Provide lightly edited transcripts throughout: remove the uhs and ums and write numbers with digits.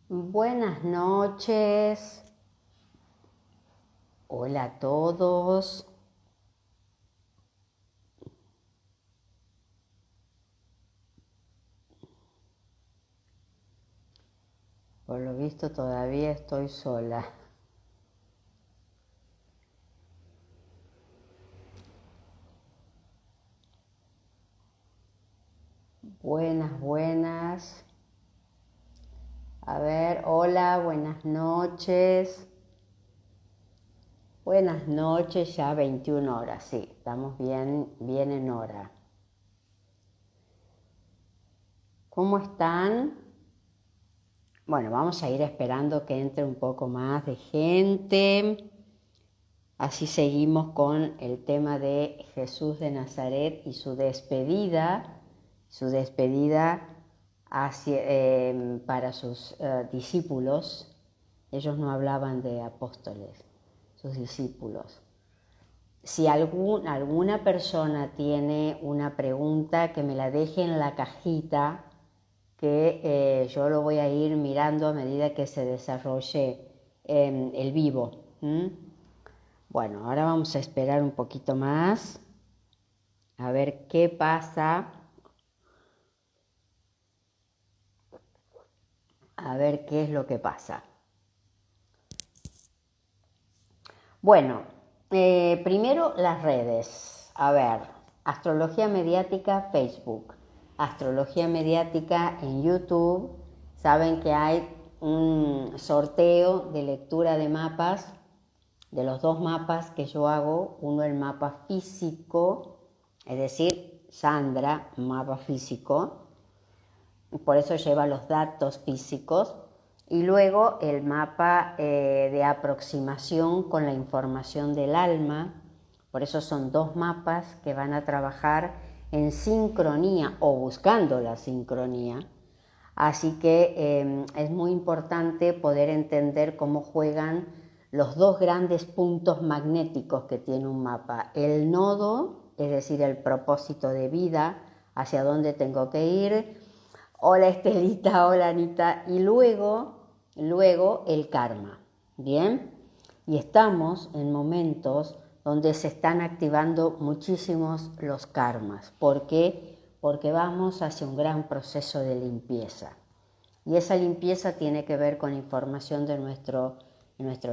Buenas noches, hola a todos. Por lo visto todavía estoy sola. Buenas. A ver, hola, buenas noches. Buenas noches, ya 21 horas, sí, estamos bien en hora. ¿Cómo están? Bueno, vamos a ir esperando que entre un poco más de gente. Así seguimos con el tema de Jesús de Nazaret y su despedida para sus discípulos. Ellos no hablaban de apóstoles, sus discípulos. Si alguna persona tiene una pregunta, que me la deje en la cajita, que yo lo voy a ir mirando a medida que se desarrolle el vivo. Bueno, ahora vamos a esperar un poquito más, a ver qué pasa, a ver qué es lo que pasa. Bueno, primero las redes. A ver, Astrología Mediática Facebook, Astrología Mediática en YouTube. Saben que hay un sorteo de lectura de mapas, de los dos mapas que yo hago. Uno el mapa físico, es decir, Sandra, mapa físico, por eso lleva los datos físicos, y luego el mapa de aproximación con la información del alma. Por eso son dos mapas que van a trabajar en sincronía o buscando la sincronía. Así que es muy importante poder entender cómo juegan los dos grandes puntos magnéticos que tiene un mapa. El nodo, es decir, el propósito de vida, hacia dónde tengo que ir. Hola Estelita, hola Anita. Y luego el karma. ¿Bien? Y estamos en momentos donde se están activando muchísimos los karmas. ¿Por qué? Porque vamos hacia un gran proceso de limpieza. Y esa limpieza tiene que ver con información de nuestro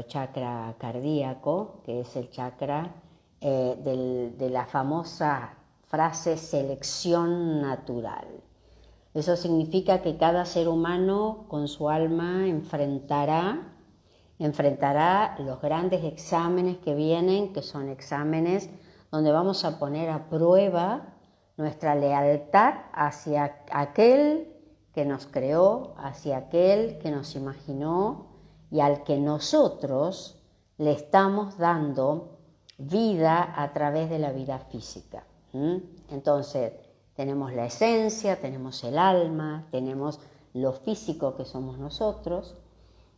chakra cardíaco, que es el chakra de la famosa frase selección natural. Eso significa que cada ser humano con su alma enfrentará los grandes exámenes que vienen, que son exámenes donde vamos a poner a prueba nuestra lealtad hacia aquel que nos creó, hacia aquel que nos imaginó y al que nosotros le estamos dando vida a través de la vida física. Entonces, tenemos la esencia, tenemos el alma, tenemos lo físico que somos nosotros,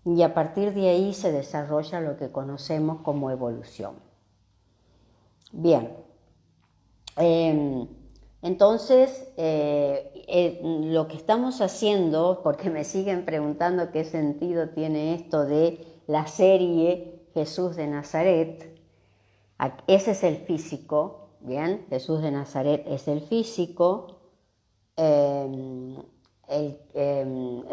y a partir de ahí se desarrolla lo que conocemos como evolución. Bien, entonces lo que estamos haciendo, porque me siguen preguntando qué sentido tiene esto de la serie Jesús de Nazaret, ese es el físico, bien, Jesús de Nazaret es el físico.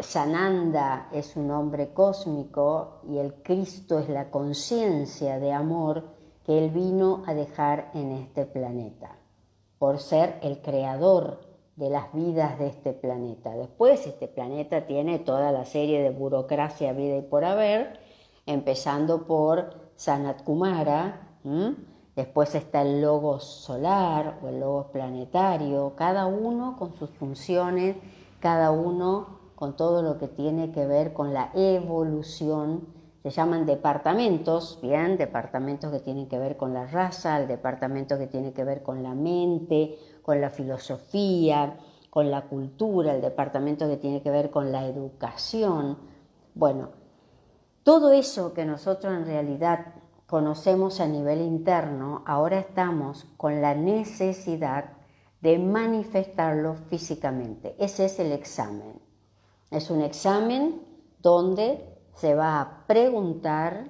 Sananda es un hombre cósmico y el Cristo es la conciencia de amor que Él vino a dejar en este planeta, por ser el creador de las vidas de este planeta. Después este planeta tiene toda la serie de burocracia, vida y por haber, empezando por Sanat Kumara. Después está el logos solar o el logos planetario, cada uno con sus funciones, cada uno con todo lo que tiene que ver con la evolución. Se llaman departamentos, bien, departamentos que tienen que ver con la raza, el departamento que tiene que ver con la mente, con la filosofía, con la cultura, el departamento que tiene que ver con la educación. Bueno, todo eso que nosotros en realidad conocemos a nivel interno, ahora estamos con la necesidad de manifestarlo físicamente. Ese es el examen. Es un examen donde se va a preguntar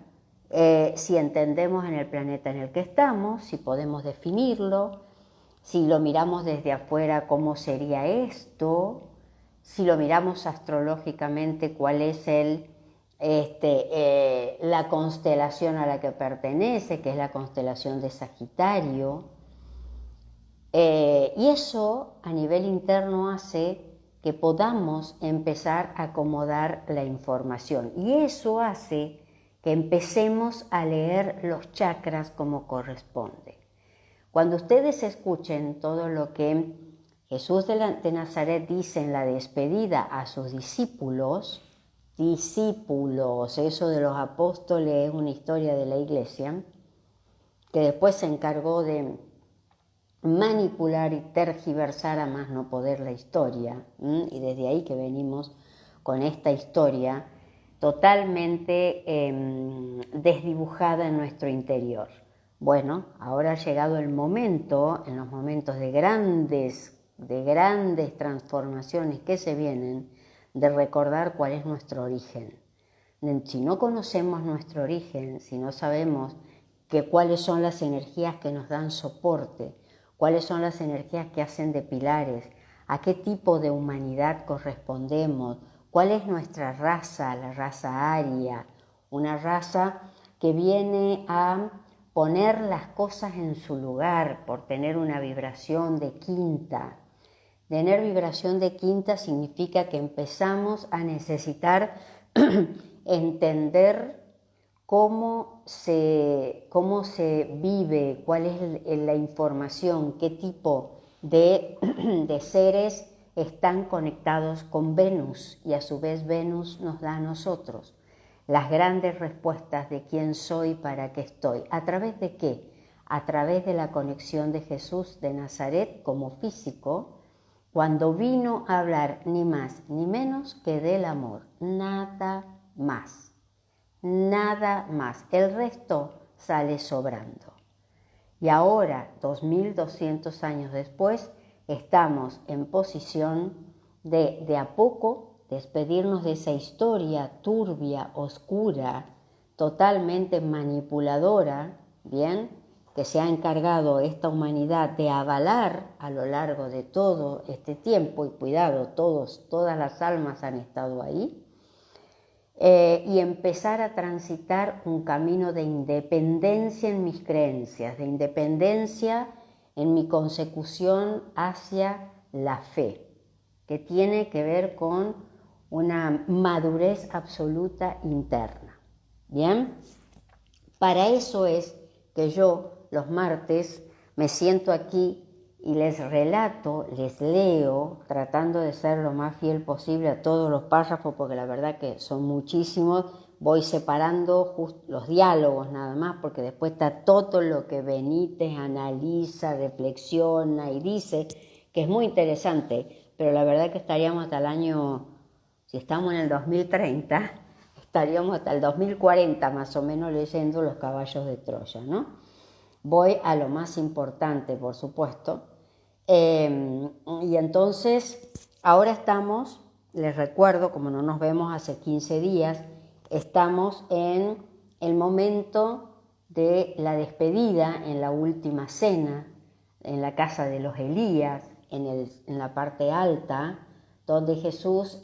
si entendemos en el planeta en el que estamos, si podemos definirlo, si lo miramos desde afuera, cómo sería esto, si lo miramos astrológicamente, cuál es la constelación a la que pertenece, que es la constelación de Sagitario. Y eso a nivel interno hace que podamos empezar a acomodar la información. Y eso hace que empecemos a leer los chakras como corresponde. Cuando ustedes escuchen todo lo que Jesús de Nazaret dice en la despedida a sus discípulos, eso de los apóstoles es una historia de la iglesia, que después se encargó de manipular y tergiversar a más no poder la historia, y desde ahí que venimos con esta historia totalmente desdibujada en nuestro interior. Bueno, ahora ha llegado el momento, en los momentos de grandes transformaciones que se vienen, de recordar cuál es nuestro origen. Si no conocemos nuestro origen, si no sabemos cuáles son las energías que nos dan soporte, cuáles son las energías que hacen de pilares, a qué tipo de humanidad correspondemos, cuál es nuestra raza, la raza aria, una raza que viene a poner las cosas en su lugar por tener una vibración de quinta. Tener vibración de quinta significa que empezamos a necesitar entender cómo se vive, cuál es la información, qué tipo de seres están conectados con Venus, y a su vez Venus nos da a nosotros las grandes respuestas de quién soy, para qué estoy. ¿A través de qué? A través de la conexión de Jesús de Nazaret como físico, cuando vino a hablar ni más ni menos que del amor, nada más. Nada más, el resto sale sobrando. Y ahora, 2200 años después, estamos en posición de a poco despedirnos de esa historia turbia, oscura, totalmente manipuladora, ¿bien?, que se ha encargado esta humanidad de avalar a lo largo de todo este tiempo, y cuidado, todas las almas han estado ahí. Y empezar a transitar un camino de independencia en mis creencias, de independencia en mi consecución hacia la fe, que tiene que ver con una madurez absoluta interna. ¿Bien? Para eso es que yo los martes me siento aquí y les relato, les leo, tratando de ser lo más fiel posible a todos los párrafos, porque la verdad que son muchísimos. Voy separando los diálogos nada más, porque después está todo lo que Benítez analiza, reflexiona y dice, que es muy interesante, pero la verdad que estaríamos hasta el año, si estamos en el 2030, estaríamos hasta el 2040 más o menos leyendo Los caballos de Troya, ¿no? Voy a lo más importante, por supuesto. Y entonces, ahora estamos, les recuerdo, como no nos vemos hace 15 días, estamos en el momento de la despedida, en la última cena, en la casa de los Elías, en la parte alta, donde Jesús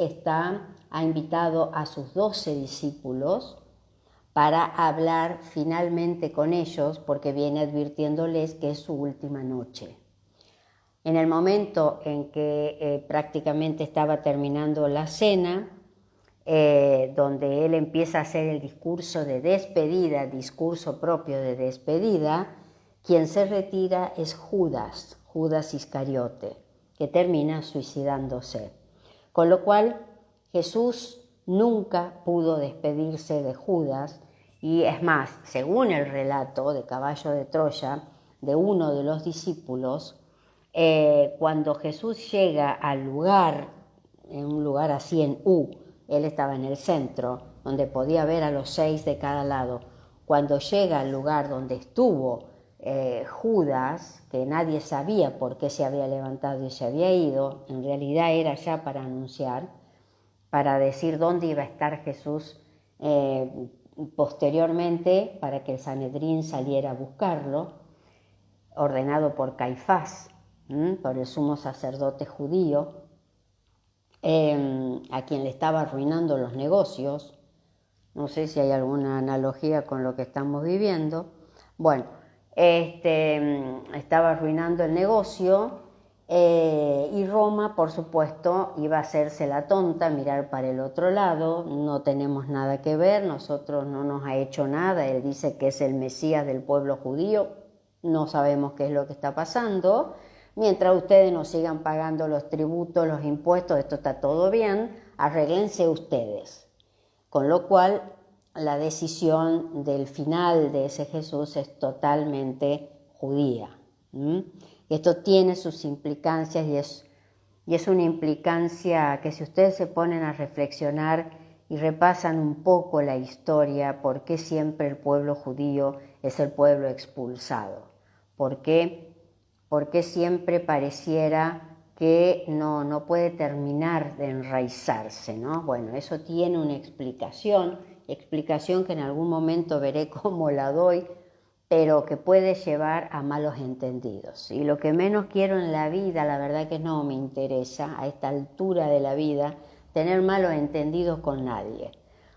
ha invitado a sus 12 discípulos para hablar finalmente con ellos, porque viene advirtiéndoles que es su última noche. En el momento en que prácticamente estaba terminando la cena, donde él empieza a hacer el discurso de despedida, discurso propio de despedida, quien se retira es Judas Iscariote, que termina suicidándose. Con lo cual, Jesús nunca pudo despedirse de Judas, y es más, según el relato de Caballo de Troya, de uno de los discípulos, cuando Jesús llega al lugar, en un lugar así en U, él estaba en el centro, donde podía ver a los 6 de cada lado. Cuando llega al lugar donde estuvo Judas, que nadie sabía por qué se había levantado y se había ido, en realidad era ya para anunciar, para decir dónde iba a estar Jesús posteriormente, para que el Sanedrín saliera a buscarlo, ordenado por Caifás, por el sumo sacerdote judío, a quien le estaba arruinando los negocios. No sé si hay alguna analogía con lo que estamos viviendo. Bueno, estaba arruinando el negocio y Roma, por supuesto, iba a hacerse la tonta, mirar para el otro lado. No tenemos nada que ver, nosotros no nos ha hecho nada. Él dice que es el Mesías del pueblo judío. No sabemos qué es lo que está pasando. Mientras ustedes nos sigan pagando los tributos, los impuestos, esto está todo bien, arréglense ustedes. Con lo cual, la decisión del final de ese Jesús es totalmente judía. Esto tiene sus implicancias y es una implicancia que si ustedes se ponen a reflexionar y repasan un poco la historia, por qué siempre el pueblo judío es el pueblo expulsado, por qué siempre pareciera que no puede terminar de enraizarse, ¿no? Bueno, eso tiene una explicación que en algún momento veré cómo la doy, pero que puede llevar a malos entendidos. Y lo que menos quiero en la vida, la verdad que no me interesa a esta altura de la vida, tener malos entendidos con nadie.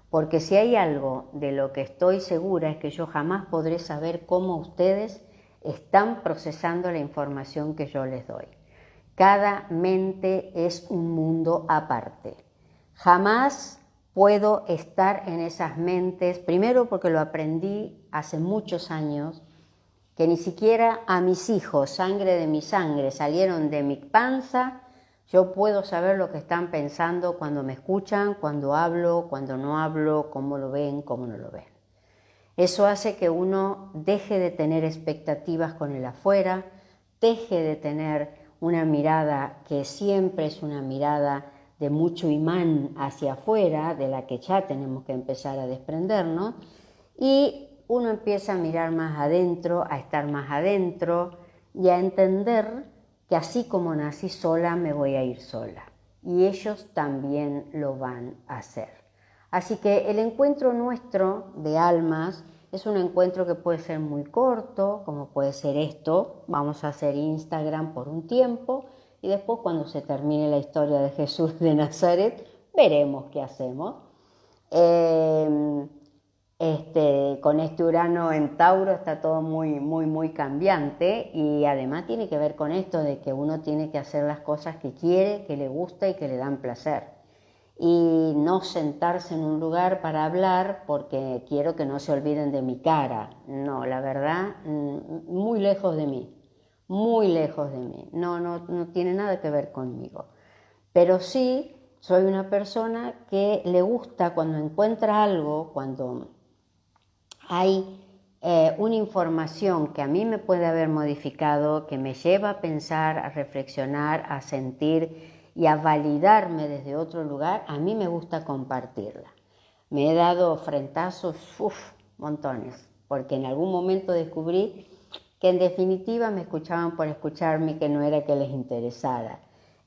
Porque si hay algo de lo que estoy segura es que yo jamás podré saber cómo ustedes están procesando la información que yo les doy. Cada mente es un mundo aparte. Jamás puedo estar en esas mentes, primero porque lo aprendí hace muchos años, que ni siquiera a mis hijos, sangre de mi sangre, salieron de mi panza. Yo puedo saber lo que están pensando cuando me escuchan, cuando hablo, cuando no hablo, cómo lo ven, cómo no lo ven. Eso hace que uno deje de tener expectativas con el afuera, deje de tener una mirada que siempre es una mirada de mucho imán hacia afuera, de la que ya tenemos que empezar a desprendernos, y uno empieza a mirar más adentro, a estar más adentro y a entender que así como nací sola, me voy a ir sola. Y ellos también lo van a hacer. Así que el encuentro nuestro de almas es un encuentro que puede ser muy corto, como puede ser esto. Vamos a hacer Instagram por un tiempo y después cuando se termine la historia de Jesús de Nazaret, veremos qué hacemos. Con este Urano en Tauro está todo muy cambiante y además tiene que ver con esto de que uno tiene que hacer las cosas que quiere, que le gusta y que le dan placer. Y no sentarse en un lugar para hablar porque quiero que no se olviden de mi cara. No, la verdad, muy lejos de mí, muy lejos de mí. No tiene nada que ver conmigo. Pero sí soy una persona que le gusta cuando encuentra algo, cuando hay una información que a mí me puede haber modificado, que me lleva a pensar, a reflexionar, a sentir y a validarme desde otro lugar, a mí me gusta compartirla. Me he dado frentazos, montones, porque en algún momento descubrí que en definitiva me escuchaban por escucharme y que no era que les interesara.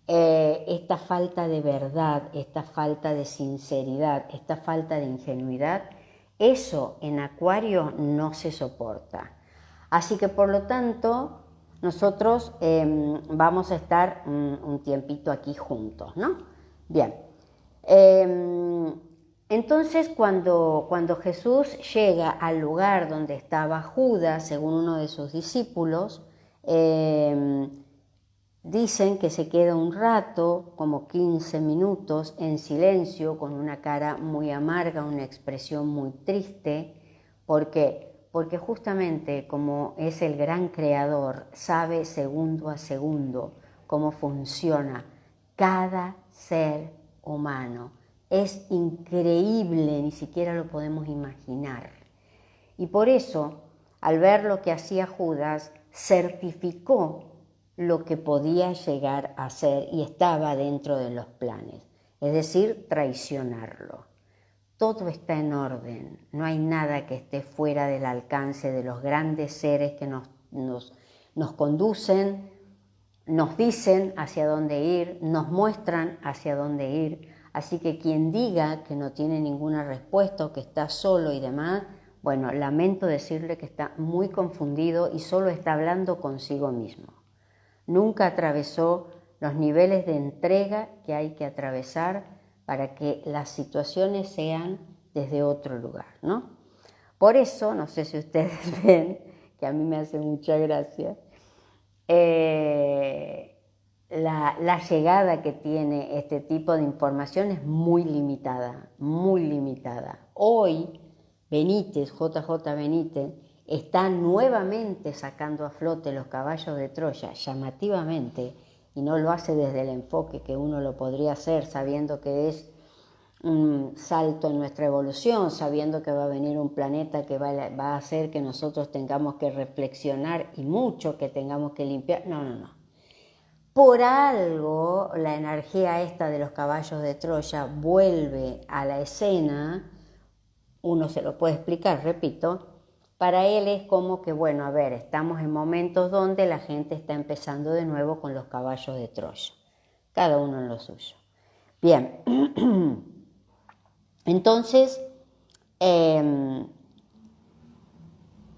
Esta falta de verdad, esta falta de sinceridad, esta falta de ingenuidad, eso en Acuario no se soporta. Así que por lo tanto nosotros vamos a estar un tiempito aquí juntos, ¿no? Bien. Entonces cuando Jesús llega al lugar donde estaba Judas, según uno de sus discípulos, dicen que se queda un rato, como 15 minutos, en silencio, con una cara muy amarga, una expresión muy triste. ¿Por qué? Porque justamente como es el gran creador, sabe segundo a segundo cómo funciona cada ser humano. Es increíble, ni siquiera lo podemos imaginar. Y por eso, al ver lo que hacía Judas, certificó lo que podía llegar a ser y estaba dentro de los planes, es decir, traicionarlo. Todo está en orden, no hay nada que esté fuera del alcance de los grandes seres que nos conducen, nos dicen hacia dónde ir, nos muestran hacia dónde ir. Así que quien diga que no tiene ninguna respuesta o que está solo y demás, bueno, lamento decirle que está muy confundido y solo está hablando consigo mismo. Nunca atravesó los niveles de entrega que hay que atravesar para que las situaciones sean desde otro lugar, ¿no? Por eso, no sé si ustedes ven, que a mí me hace mucha gracia, la llegada que tiene este tipo de información es muy limitada, muy limitada. Hoy Benítez, JJ Benítez, está nuevamente sacando a flote los caballos de Troya, llamativamente, y no lo hace desde el enfoque que uno lo podría hacer, sabiendo que es un salto en nuestra evolución, sabiendo que va a venir un planeta que va a hacer que nosotros tengamos que reflexionar y mucho que tengamos que limpiar. No, no, no. Por algo la energía esta de los caballos de Troya vuelve a la escena, uno se lo puede explicar, repito, para él es como que, bueno, a ver, estamos en momentos donde la gente está empezando de nuevo con los caballos de Troya, cada uno en lo suyo. Bien, entonces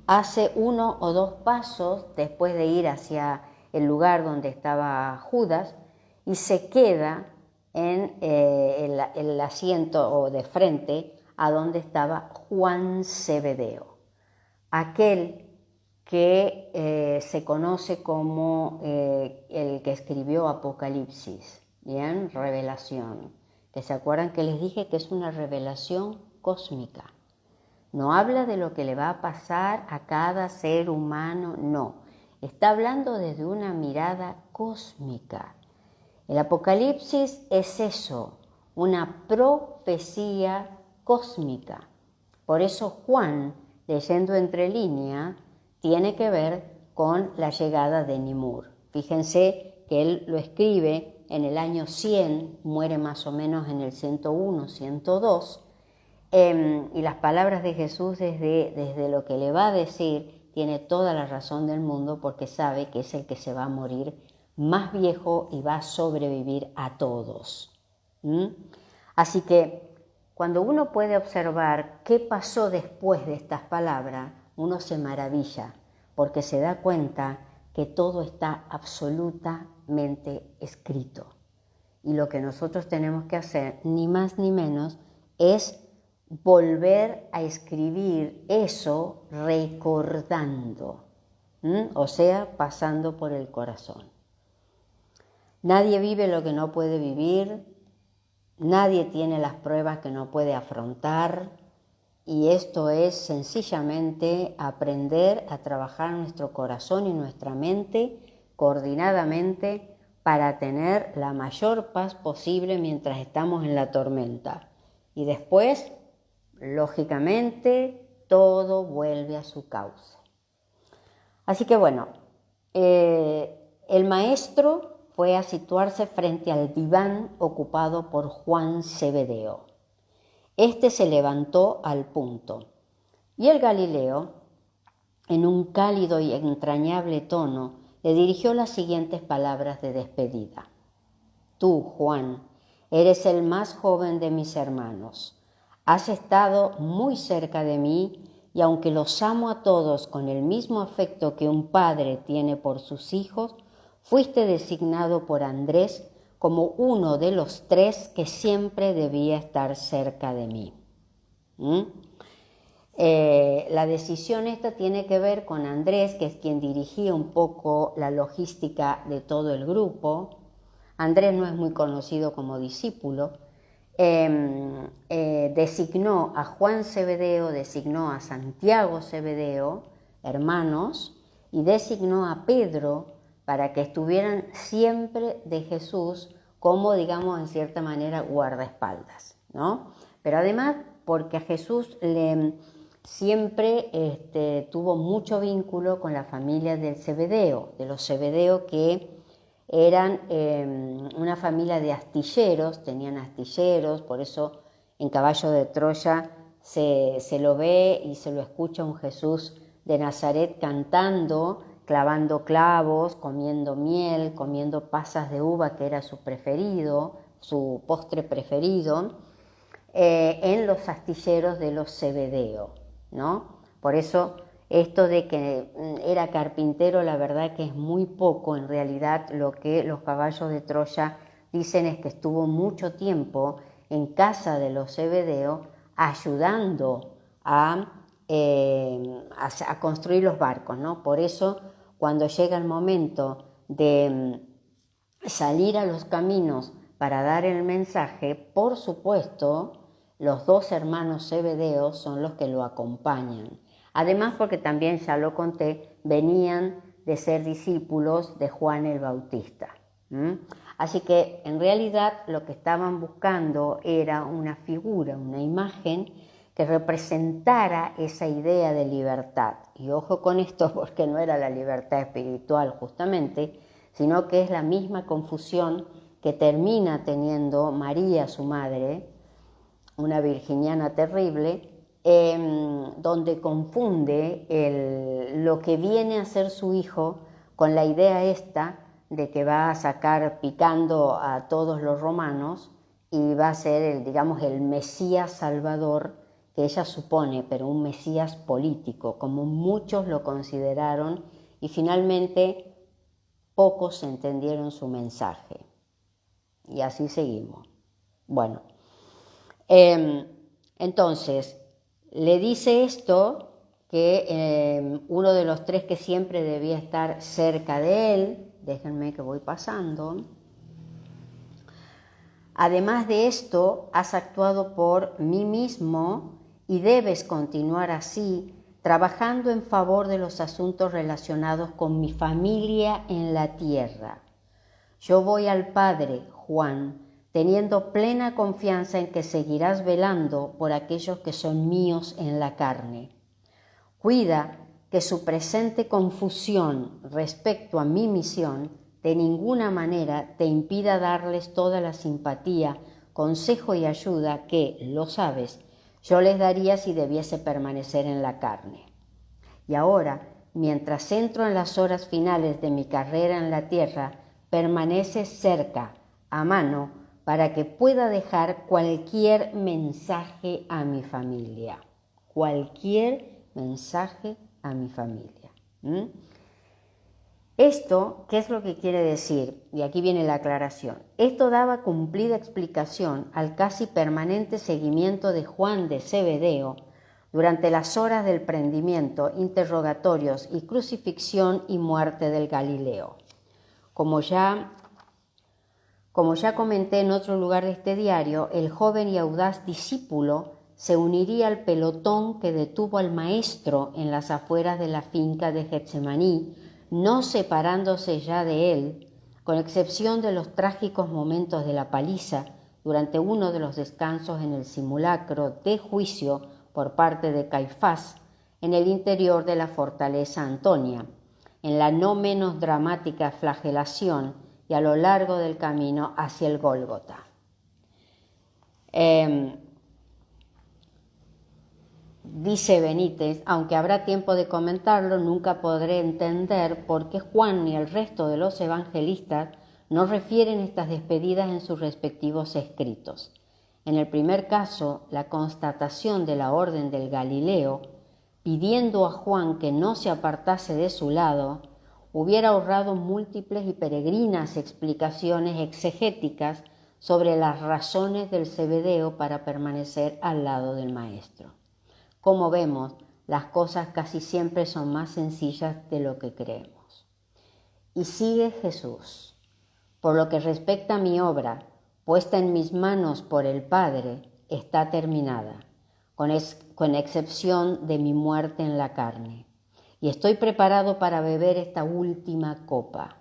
hace 1 o 2 pasos después de ir hacia el lugar donde estaba Judas y se queda en el asiento o de frente a donde estaba Juan Zebedeo, aquel que se conoce como el que escribió Apocalipsis, ¿bien? Revelación, que se acuerdan que les dije que es una revelación cósmica. No habla de lo que le va a pasar a cada ser humano, no. Está hablando desde una mirada cósmica. El Apocalipsis es eso, una profecía cósmica. Por eso Juan, leyendo entre líneas, tiene que ver con la llegada de Nimur. Fíjense que él lo escribe en el año 100, muere más o menos en el 101, 102, y las palabras de Jesús desde lo que le va a decir tiene toda la razón del mundo porque sabe que es el que se va a morir más viejo y va a sobrevivir a todos. Así que cuando uno puede observar qué pasó después de estas palabras, uno se maravilla porque se da cuenta que todo está absolutamente escrito. Y lo que nosotros tenemos que hacer, ni más ni menos, es volver a escribir eso recordando, o sea, pasando por el corazón. Nadie vive lo que no puede vivir, nadie tiene las pruebas que no puede afrontar, y esto es sencillamente aprender a trabajar nuestro corazón y nuestra mente coordinadamente para tener la mayor paz posible mientras estamos en la tormenta. Y después, lógicamente, todo vuelve a su cauce. Así que bueno, el maestro fue a situarse frente al diván ocupado por Juan Zebedeo. Este se levantó al punto, y el Galileo, en un cálido y entrañable tono, le dirigió las siguientes palabras de despedida. Tú, Juan, eres el más joven de mis hermanos. Has estado muy cerca de mí, y aunque los amo a todos con el mismo afecto que un padre tiene por sus hijos, fuiste designado por Andrés como uno de los 3 que siempre debía estar cerca de mí. La decisión esta tiene que ver con Andrés, que es quien dirigía un poco la logística de todo el grupo. Andrés no es muy conocido como discípulo. Designó a Juan Zebedeo, designó a Santiago Zebedeo, hermanos, y designó a Pedro para que estuvieran siempre de Jesús como, digamos, en cierta manera, guardaespaldas, ¿no? Pero además, porque a Jesús siempre tuvo mucho vínculo con la familia del Zebedeo, de los Zebedeo que eran una familia de astilleros, tenían astilleros, por eso en Caballo de Troya se lo ve y se lo escucha un Jesús de Nazaret cantando, clavando clavos, comiendo miel, comiendo pasas de uva, que era su preferido, su postre preferido, en los astilleros de los Zebedeo, ¿no? Por eso esto de que era carpintero, la verdad que es muy poco. En realidad lo que los caballos de Troya dicen es que estuvo mucho tiempo en casa de los Zebedeo ayudando a construir los barcos, ¿no? Por eso cuando llega el momento de salir a los caminos para dar el mensaje, por supuesto, los dos hermanos Zebedeo son los que lo acompañan. Además, porque también, ya lo conté, venían de ser discípulos de Juan el Bautista. Así que, en realidad, lo que estaban buscando era una figura, una imagen que representara esa idea de libertad. Y ojo con esto, porque no era la libertad espiritual justamente, sino que es la misma confusión que termina teniendo María, su madre, una virginiana terrible, donde confunde lo que viene a ser su hijo con la idea esta de que va a sacar picando a todos los romanos y va a ser, digamos, el Mesías Salvador que ella supone, pero un Mesías político, como muchos lo consideraron, y finalmente pocos entendieron su mensaje. Y así seguimos. Bueno, entonces, le dice esto, que uno de los tres que siempre debía estar cerca de él, déjenme que voy pasando. Además de esto, has actuado por mí mismo y debes continuar así, trabajando en favor de los asuntos relacionados con mi familia en la tierra. Yo voy al Padre, Juan, teniendo plena confianza en que seguirás velando por aquellos que son míos en la carne. Cuida que su presente confusión respecto a mi misión de ninguna manera te impida darles toda la simpatía, consejo y ayuda que, lo sabes, yo les daría si debiese permanecer en la carne. Y ahora, mientras entro en las horas finales de mi carrera en la tierra, permanece cerca, a mano, para que pueda dejar cualquier mensaje a mi familia. Cualquier mensaje a mi familia. Esto, ¿qué es lo que quiere decir? Y aquí viene la aclaración. Esto daba cumplida explicación al casi permanente seguimiento de Juan de Zebedeo durante las horas del prendimiento, interrogatorios y crucifixión y muerte del Galileo. Como ya comenté en otro lugar de este diario, el joven y audaz discípulo se uniría al pelotón que detuvo al maestro en las afueras de la finca de Getsemaní, no separándose ya de él, con excepción de los trágicos momentos de la paliza durante uno de los descansos en el simulacro de juicio por parte de Caifás en el interior de la fortaleza Antonia, en la no menos dramática flagelación y a lo largo del camino hacia el Gólgota. Dice Benítez, aunque habrá tiempo de comentarlo, nunca podré entender por qué Juan ni el resto de los evangelistas no refieren estas despedidas en sus respectivos escritos. En el primer caso, la constatación de la orden del Galileo, pidiendo a Juan que no se apartase de su lado, hubiera ahorrado múltiples y peregrinas explicaciones exegéticas sobre las razones del Zebedeo para permanecer al lado del Maestro. Como vemos, las cosas casi siempre son más sencillas de lo que creemos. Y sigue Jesús. Por lo que respecta a mi obra, puesta en mis manos por el Padre, está terminada, con excepción de mi muerte en la carne. Y estoy preparado para beber esta última copa.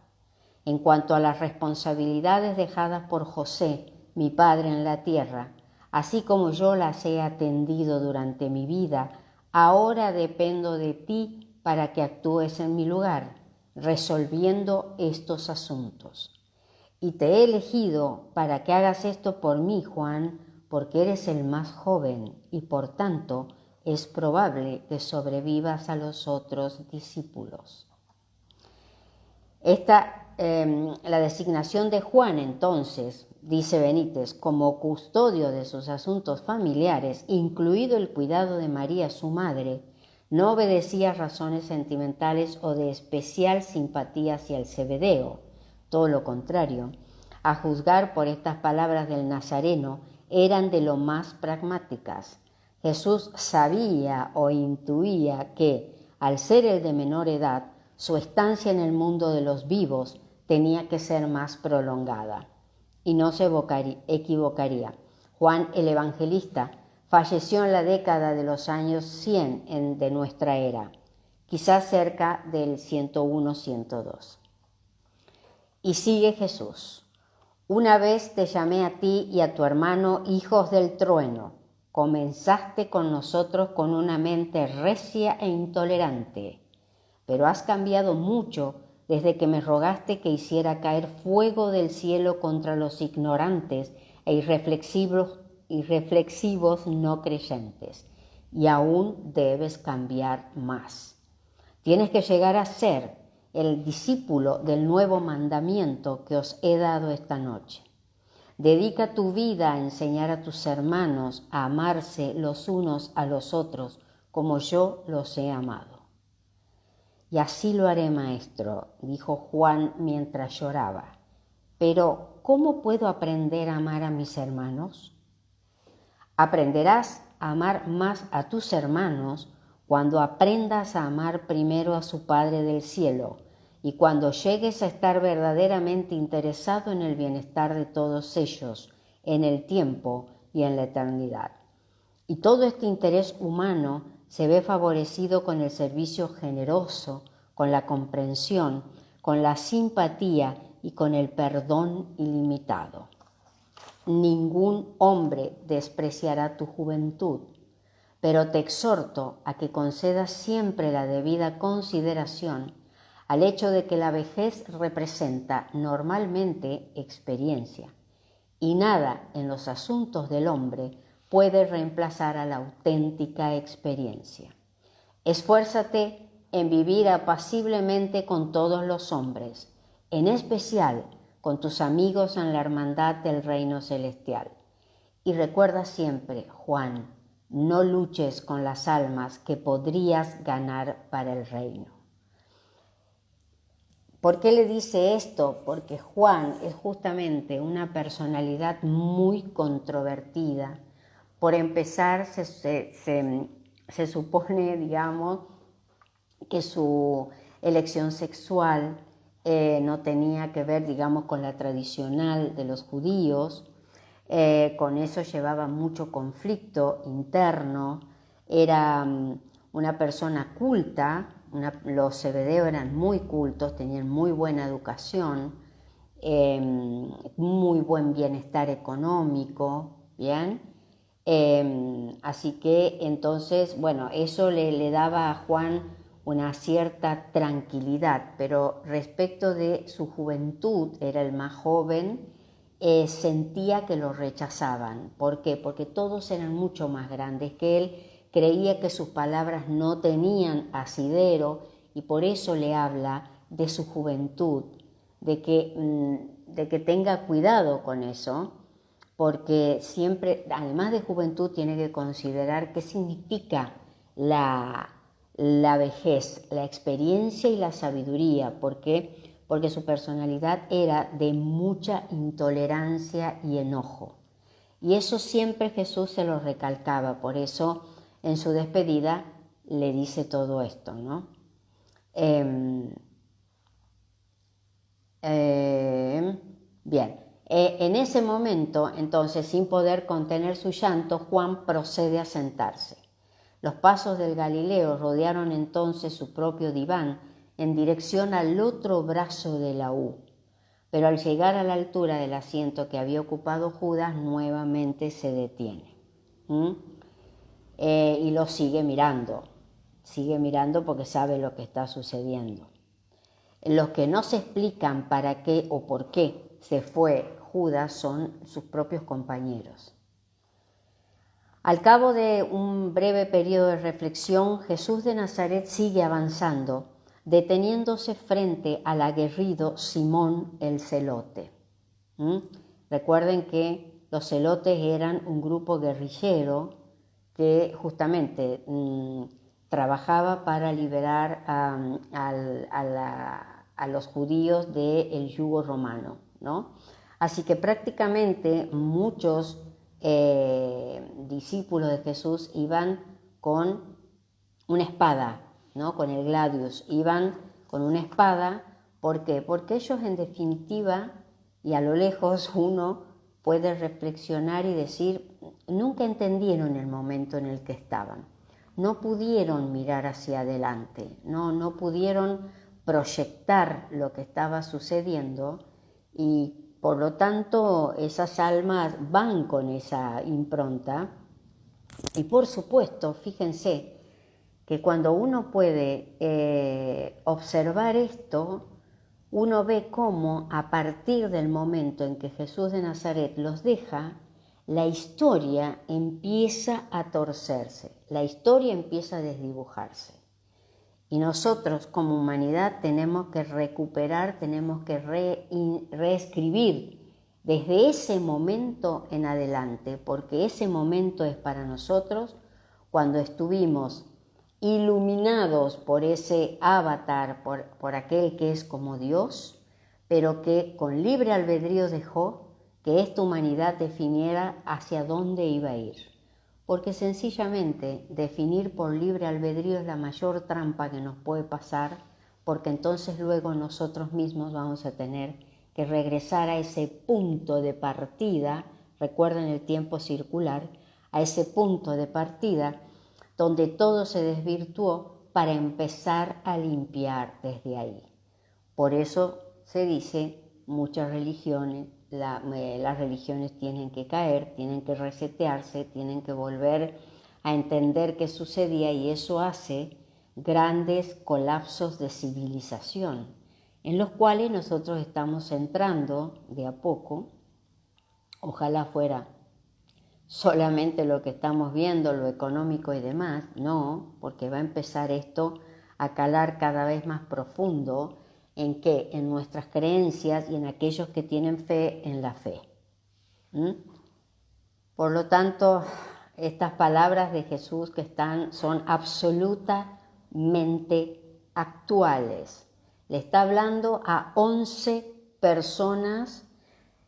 En cuanto a las responsabilidades dejadas por José, mi padre en la tierra, así como yo las he atendido durante mi vida, ahora dependo de ti para que actúes en mi lugar, resolviendo estos asuntos. Y te he elegido para que hagas esto por mí, Juan, porque eres el más joven y por tanto es probable que sobrevivas a los otros discípulos. La designación de Juan, entonces, dice Benítez, como custodio de sus asuntos familiares, incluido el cuidado de María, su madre, no obedecía a razones sentimentales o de especial simpatía hacia el Zebedeo. Todo lo contrario, a juzgar por estas palabras del Nazareno, eran de lo más pragmáticas. Jesús sabía o intuía que, al ser el de menor edad, su estancia en el mundo de los vivos tenía que ser más prolongada. Y no se equivocaría. Juan el Evangelista falleció en la década de los años 100 de nuestra era, quizás cerca del 101-102. Y sigue Jesús. Una vez te llamé a ti y a tu hermano hijos del trueno. Comenzaste con nosotros con una mente recia e intolerante, pero has cambiado mucho desde que me rogaste que hiciera caer fuego del cielo contra los ignorantes e irreflexivos no creyentes, y aún debes cambiar más. Tienes que llegar a ser el discípulo del nuevo mandamiento que os he dado esta noche. Dedica tu vida a enseñar a tus hermanos a amarse los unos a los otros como yo los he amado. Y así lo haré, maestro, dijo Juan mientras lloraba. Pero, ¿cómo puedo aprender a amar a mis hermanos? Aprenderás a amar más a tus hermanos cuando aprendas a amar primero a su Padre del cielo y cuando llegues a estar verdaderamente interesado en el bienestar de todos ellos, en el tiempo y en la eternidad. Y todo este interés humano se ve favorecido con el servicio generoso, con la comprensión, con la simpatía y con el perdón ilimitado. Ningún hombre despreciará tu juventud, pero te exhorto a que concedas siempre la debida consideración al hecho de que la vejez representa normalmente experiencia, y nada en los asuntos del hombre puede reemplazar a la auténtica experiencia. Esfuérzate en vivir apaciblemente con todos los hombres, en especial con tus amigos en la hermandad del reino celestial. Y recuerda siempre, Juan, no luches con las almas que podrías ganar para el reino. ¿Por qué le dice esto? Porque Juan es justamente una personalidad muy controvertida. Por empezar, se supone, digamos, que su elección sexual no tenía que ver, digamos, con la tradicional de los judíos. Con eso llevaba mucho conflicto interno. Era una persona culta. Los Zebedeos eran muy cultos, tenían muy buena educación, muy buen bienestar económico, ¿bien? Así que entonces, bueno, eso le daba a Juan una cierta tranquilidad, pero respecto de su juventud, era el más joven, sentía que lo rechazaban. ¿Por qué? Porque todos eran mucho más grandes que él, creía que sus palabras no tenían asidero y por eso le habla de su juventud, de que tenga cuidado con eso, porque siempre, además de juventud, tiene que considerar qué significa la vejez, la experiencia y la sabiduría. ¿Por qué? Porque su personalidad era de mucha intolerancia y enojo. Y eso siempre Jesús se lo recalcaba, por eso en su despedida le dice todo esto, ¿no? Bien, en ese momento, entonces, sin poder contener su llanto, Juan procede a sentarse. Los pasos del Galileo rodearon entonces su propio diván en dirección al otro brazo de la U, pero al llegar a la altura del asiento que había ocupado Judas, nuevamente se detiene. Y lo sigue mirando porque sabe lo que está sucediendo. Los que no se explican para qué o por qué se fue Judas son sus propios compañeros. Al cabo de un breve periodo de reflexión, Jesús de Nazaret sigue avanzando, deteniéndose frente al aguerrido Simón el Celote. Recuerden que los celotes eran un grupo guerrillero que justamente trabajaba para liberar a los judíos del yugo romano, ¿no? Así que prácticamente muchos discípulos de Jesús iban con una espada, ¿no? Con el gladius, iban con una espada. ¿Por qué? Porque ellos en definitiva, y a lo lejos uno puede reflexionar y decir, nunca entendieron el momento en el que estaban, no pudieron mirar hacia adelante, no pudieron proyectar lo que estaba sucediendo y por lo tanto esas almas van con esa impronta. Y por supuesto, fíjense que cuando uno puede observar esto, uno ve cómo a partir del momento en que Jesús de Nazaret los deja, la historia empieza a torcerse, la historia empieza a desdibujarse. Y nosotros como humanidad tenemos que recuperar, tenemos que reescribir desde ese momento en adelante, porque ese momento es para nosotros cuando estuvimos iluminados por ese avatar, por aquel que es como Dios, pero que con libre albedrío dejó que esta humanidad definiera hacia dónde iba a ir. Porque sencillamente definir por libre albedrío es la mayor trampa que nos puede pasar, porque entonces luego nosotros mismos vamos a tener que regresar a ese punto de partida, recuerden el tiempo circular, a ese punto de partida donde todo se desvirtuó para empezar a limpiar desde ahí. Por eso se dice, muchas religiones, las religiones tienen que caer, tienen que resetearse, tienen que volver a entender qué sucedía y eso hace grandes colapsos de civilización, en los cuales nosotros estamos entrando de a poco. Ojalá fuera solamente lo que estamos viendo, lo económico y demás, no, porque va a empezar esto a calar cada vez más profundo. ¿En qué? En nuestras creencias y en aquellos que tienen fe en la fe. Por lo tanto, estas palabras de Jesús son absolutamente actuales. Le está hablando a 11 personas,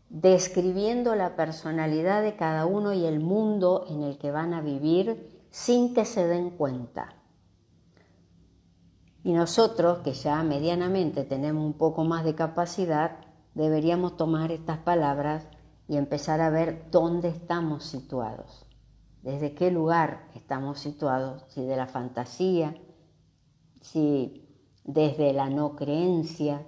describiendo la personalidad de cada uno y el mundo en el que van a vivir sin que se den cuenta. Y nosotros, que ya medianamente tenemos un poco más de capacidad, deberíamos tomar estas palabras y empezar a ver dónde estamos situados, desde qué lugar estamos situados, si de la fantasía, si desde la no creencia,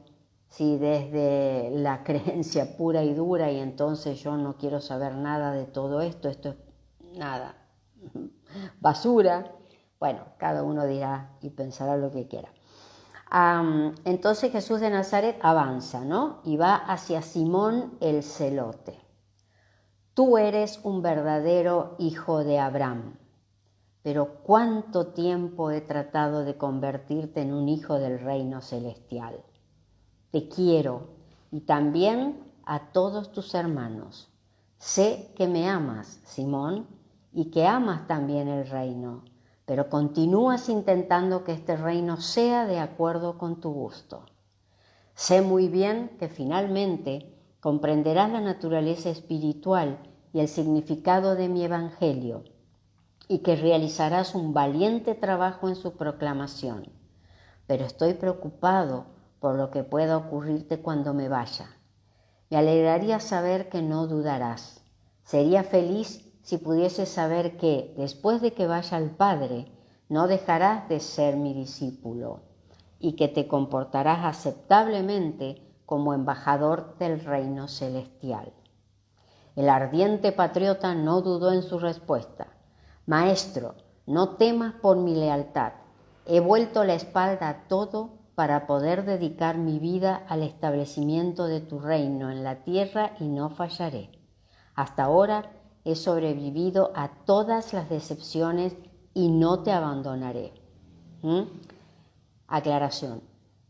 si desde la creencia pura y dura y entonces yo no quiero saber nada de todo esto es nada, basura. Bueno, cada uno dirá y pensará lo que quiera. Entonces Jesús de Nazaret avanza, ¿no? Y va hacia Simón el celote. Tú eres un verdadero hijo de Abraham, pero ¿cuánto tiempo he tratado de convertirte en un hijo del reino celestial? Te quiero y también a todos tus hermanos. Sé que me amas, Simón, y que amas también el reino, pero continúas intentando que este reino sea de acuerdo con tu gusto. Sé muy bien que finalmente comprenderás la naturaleza espiritual y el significado de mi evangelio, y que realizarás un valiente trabajo en su proclamación. Pero estoy preocupado por lo que pueda ocurrirte cuando me vaya. Me alegraría saber que no dudarás. Sería feliz si pudiese saber que, después de que vaya al Padre, no dejarás de ser mi discípulo y que te comportarás aceptablemente como embajador del reino celestial. El ardiente patriota no dudó en su respuesta. Maestro, no temas por mi lealtad. He vuelto la espalda a todo para poder dedicar mi vida al establecimiento de tu reino en la tierra y no fallaré. Hasta ahora he sobrevivido a todas las decepciones y no te abandonaré. Aclaración.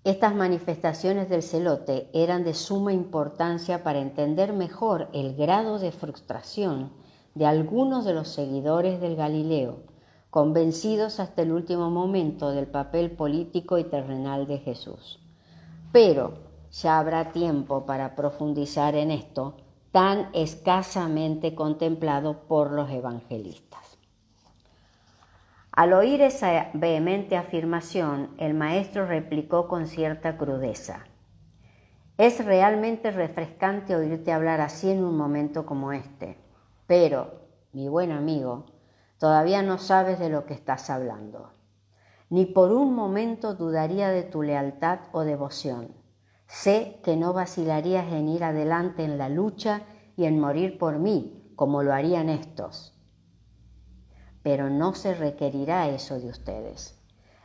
Estas manifestaciones del celote eran de suma importancia para entender mejor el grado de frustración de algunos de los seguidores del Galileo, convencidos hasta el último momento del papel político y terrenal de Jesús. Pero ya habrá tiempo para profundizar en esto tan escasamente contemplado por los evangelistas. Al oír esa vehemente afirmación, el maestro replicó con cierta crudeza: «Es realmente refrescante oírte hablar así en un momento como este, pero, mi buen amigo, todavía no sabes de lo que estás hablando. Ni por un momento dudaría de tu lealtad o devoción. Sé que no vacilarías en ir adelante en la lucha y en morir por mí, como lo harían estos. Pero no se requerirá eso de ustedes.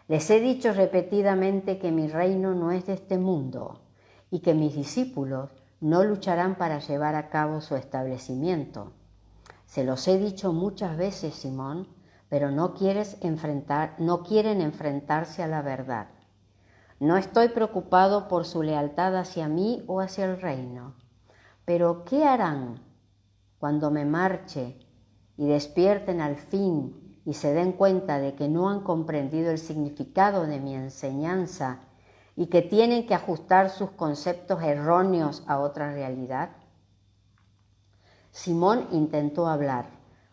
Les he dicho repetidamente que mi reino no es de este mundo y que mis discípulos no lucharán para llevar a cabo su establecimiento. Se los he dicho muchas veces, Simón, pero no quieren enfrentarse a la verdad. No estoy preocupado por su lealtad hacia mí o hacia el reino. Pero ¿qué harán cuando me marche y despierten al fin y se den cuenta de que no han comprendido el significado de mi enseñanza y que tienen que ajustar sus conceptos erróneos a otra realidad? Simón intentó hablar,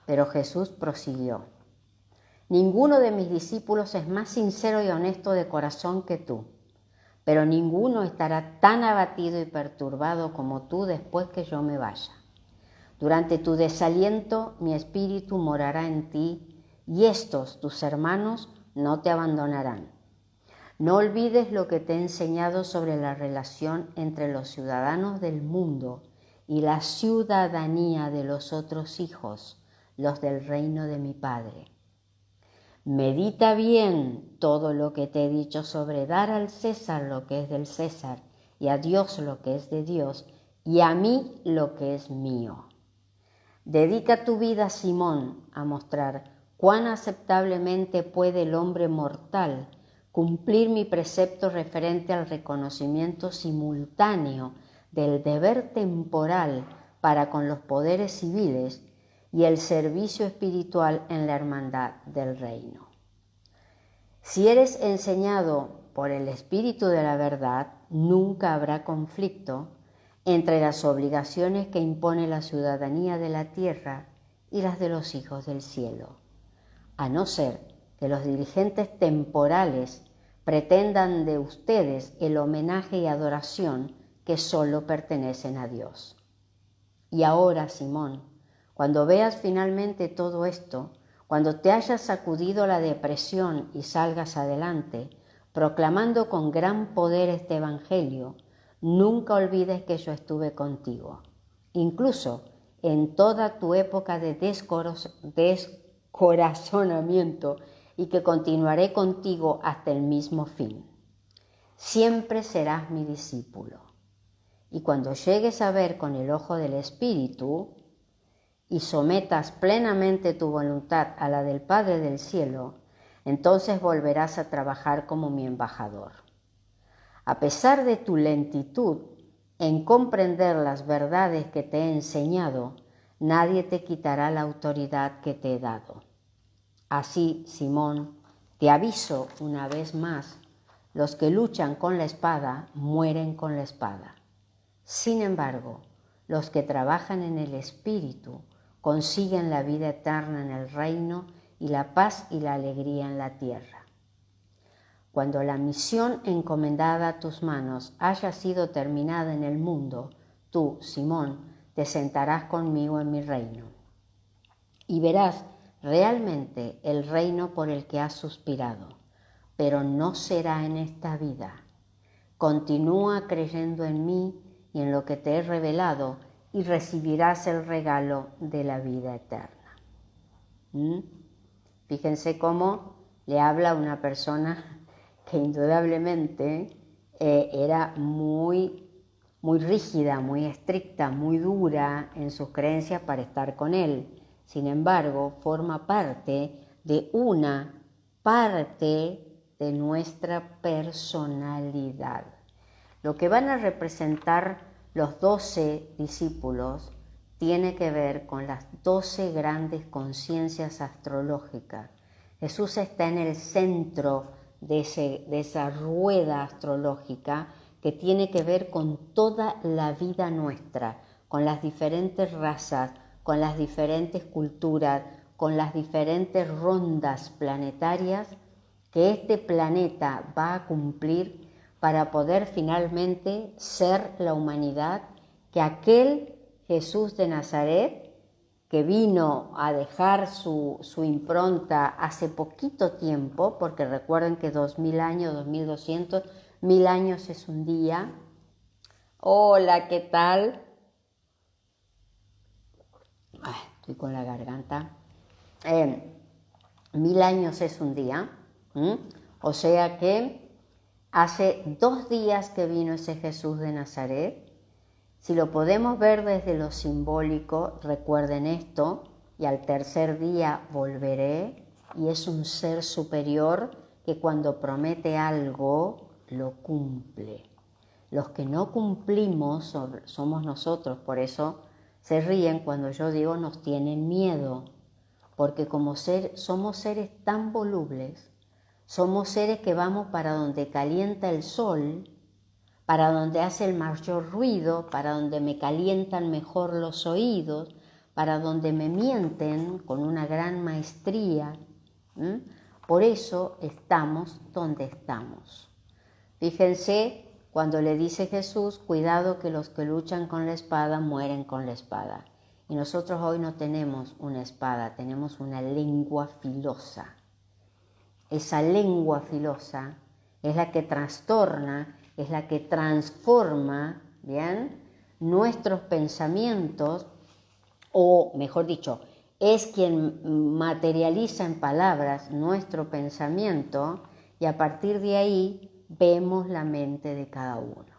pero Jesús prosiguió: Ninguno de mis discípulos es más sincero y honesto de corazón que tú, pero ninguno estará tan abatido y perturbado como tú después que yo me vaya. Durante tu desaliento, mi espíritu morará en ti y estos, tus hermanos, no te abandonarán. No olvides lo que te he enseñado sobre la relación entre los ciudadanos del mundo y la ciudadanía de los otros hijos, los del reino de mi Padre. Medita bien todo lo que te he dicho sobre dar al César lo que es del César y a Dios lo que es de Dios y a mí lo que es mío. Dedica tu vida, Simón, a mostrar cuán aceptablemente puede el hombre mortal cumplir mi precepto referente al reconocimiento simultáneo del deber temporal para con los poderes civiles y el servicio espiritual en la hermandad del reino. Si eres enseñado por el Espíritu de la verdad, nunca habrá conflicto entre las obligaciones que impone la ciudadanía de la tierra y las de los hijos del cielo, a no ser que los dirigentes temporales pretendan de ustedes el homenaje y adoración que solo pertenecen a Dios. Y ahora, Simón, cuando veas finalmente todo esto, cuando te hayas sacudido la depresión y salgas adelante, proclamando con gran poder este evangelio, nunca olvides que yo estuve contigo, incluso en toda tu época de descorazonamiento, y que continuaré contigo hasta el mismo fin. Siempre serás mi discípulo. Y cuando llegues a ver con el ojo del Espíritu y sometas plenamente tu voluntad a la del Padre del cielo, entonces volverás a trabajar como mi embajador. A pesar de tu lentitud en comprender las verdades que te he enseñado, nadie te quitará la autoridad que te he dado. Así, Simón, te aviso una vez más, los que luchan con la espada mueren con la espada. Sin embargo, los que trabajan en el Espíritu consiguen la vida eterna en el reino y la paz y la alegría en la tierra. Cuando la misión encomendada a tus manos haya sido terminada en el mundo, tú, Simón, te sentarás conmigo en mi reino y verás realmente el reino por el que has suspirado, pero no será en esta vida. Continúa creyendo en mí y en lo que te he revelado y recibirás el regalo de la vida eterna. Fíjense cómo le habla a una persona que indudablemente era muy rígida, muy estricta, muy dura en sus creencias para estar con él. Sin embargo, forma parte de una parte de nuestra personalidad. Lo que van a representar los 12 discípulos tiene que ver con las 12 grandes conciencias astrológicas. Jesús está en el centro de esa rueda astrológica que tiene que ver con toda la vida nuestra, con las diferentes razas, con las diferentes culturas, con las diferentes rondas planetarias que este planeta va a cumplir para poder finalmente ser la humanidad que aquel Jesús de Nazaret, que vino a dejar su impronta hace poquito tiempo, porque recuerden que 2000 años, 2200, 1000 años es un día. Hola, ¿qué tal? Estoy con la garganta. 1000 años es un día. O sea que hace 2 días que vino ese Jesús de Nazaret. Si lo podemos ver desde lo simbólico, recuerden esto, y al tercer día volveré, y es un ser superior que cuando promete algo, lo cumple. Los que no cumplimos somos nosotros, por eso se ríen cuando yo digo nos tienen miedo, porque como somos seres tan volubles, somos seres que vamos para donde calienta el sol, para donde hace el mayor ruido, para donde me calientan mejor los oídos, para donde me mienten con una gran maestría. Por eso estamos donde estamos. Fíjense cuando le dice Jesús, cuidado que los que luchan con la espada mueren con la espada. Y nosotros hoy no tenemos una espada, tenemos una lengua filosa. Esa lengua filosa es la que trastorna, es la que transforma, ¿bien?, nuestros pensamientos, o mejor dicho, es quien materializa en palabras nuestro pensamiento, y a partir de ahí vemos la mente de cada uno.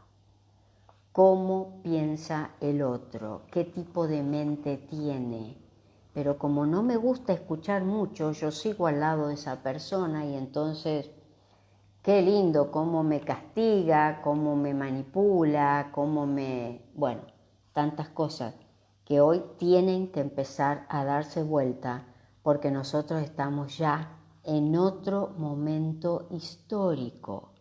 Cómo piensa el otro, qué tipo de mente tiene. Pero como no me gusta escuchar mucho, yo sigo al lado de esa persona y entonces, qué lindo cómo me castiga, cómo me manipula, bueno, tantas cosas que hoy tienen que empezar a darse vuelta porque nosotros estamos ya en otro momento histórico.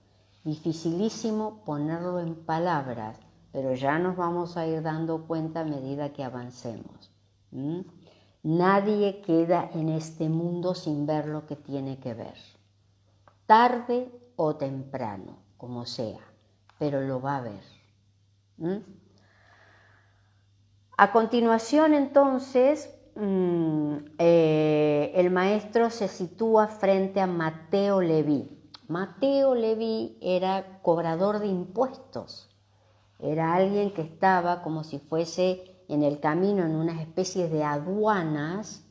Dificilísimo ponerlo en palabras, pero ya nos vamos a ir dando cuenta a medida que avancemos. Nadie queda en este mundo sin ver lo que tiene que ver. Tarde o temprano, como sea, pero lo va a ver. A continuación, entonces, el maestro se sitúa frente a Mateo Leví. Mateo Leví era cobrador de impuestos. Era alguien que estaba como si fuese en el camino en unas especies de aduanas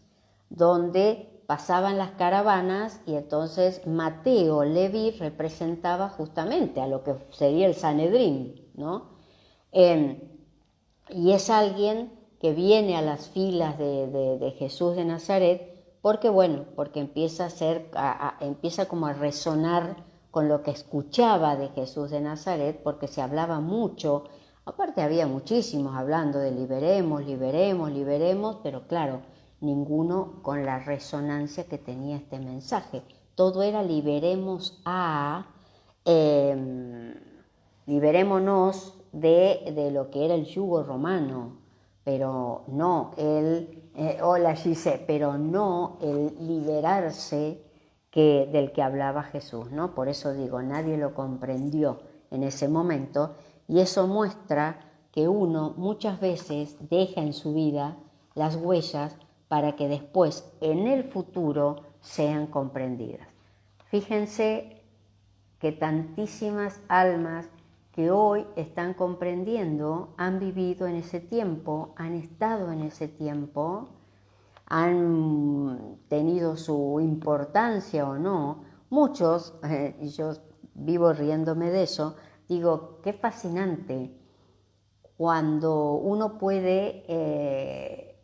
donde pasaban las caravanas, y entonces Mateo Leví representaba justamente a lo que sería el Sanedrín, ¿no? Y es alguien que viene a las filas de Jesús de Nazaret porque empieza como a resonar con lo que escuchaba de Jesús de Nazaret, porque se hablaba mucho, aparte había muchísimos hablando de liberemos, liberemos, liberemos, pero claro, ninguno con la resonancia que tenía este mensaje. Todo era liberémonos de lo que era el yugo romano, pero no hola Gise, pero no el liberarse del que hablaba Jesús, ¿no? Por eso digo, nadie lo comprendió en ese momento, y eso muestra que uno muchas veces deja en su vida las huellas para que después en el futuro sean comprendidas. Fíjense que tantísimas almas que hoy están comprendiendo han vivido en ese tiempo, han estado en ese tiempo, han tenido su importancia o no. Muchos, y yo vivo riéndome de eso, digo, qué fascinante cuando uno puede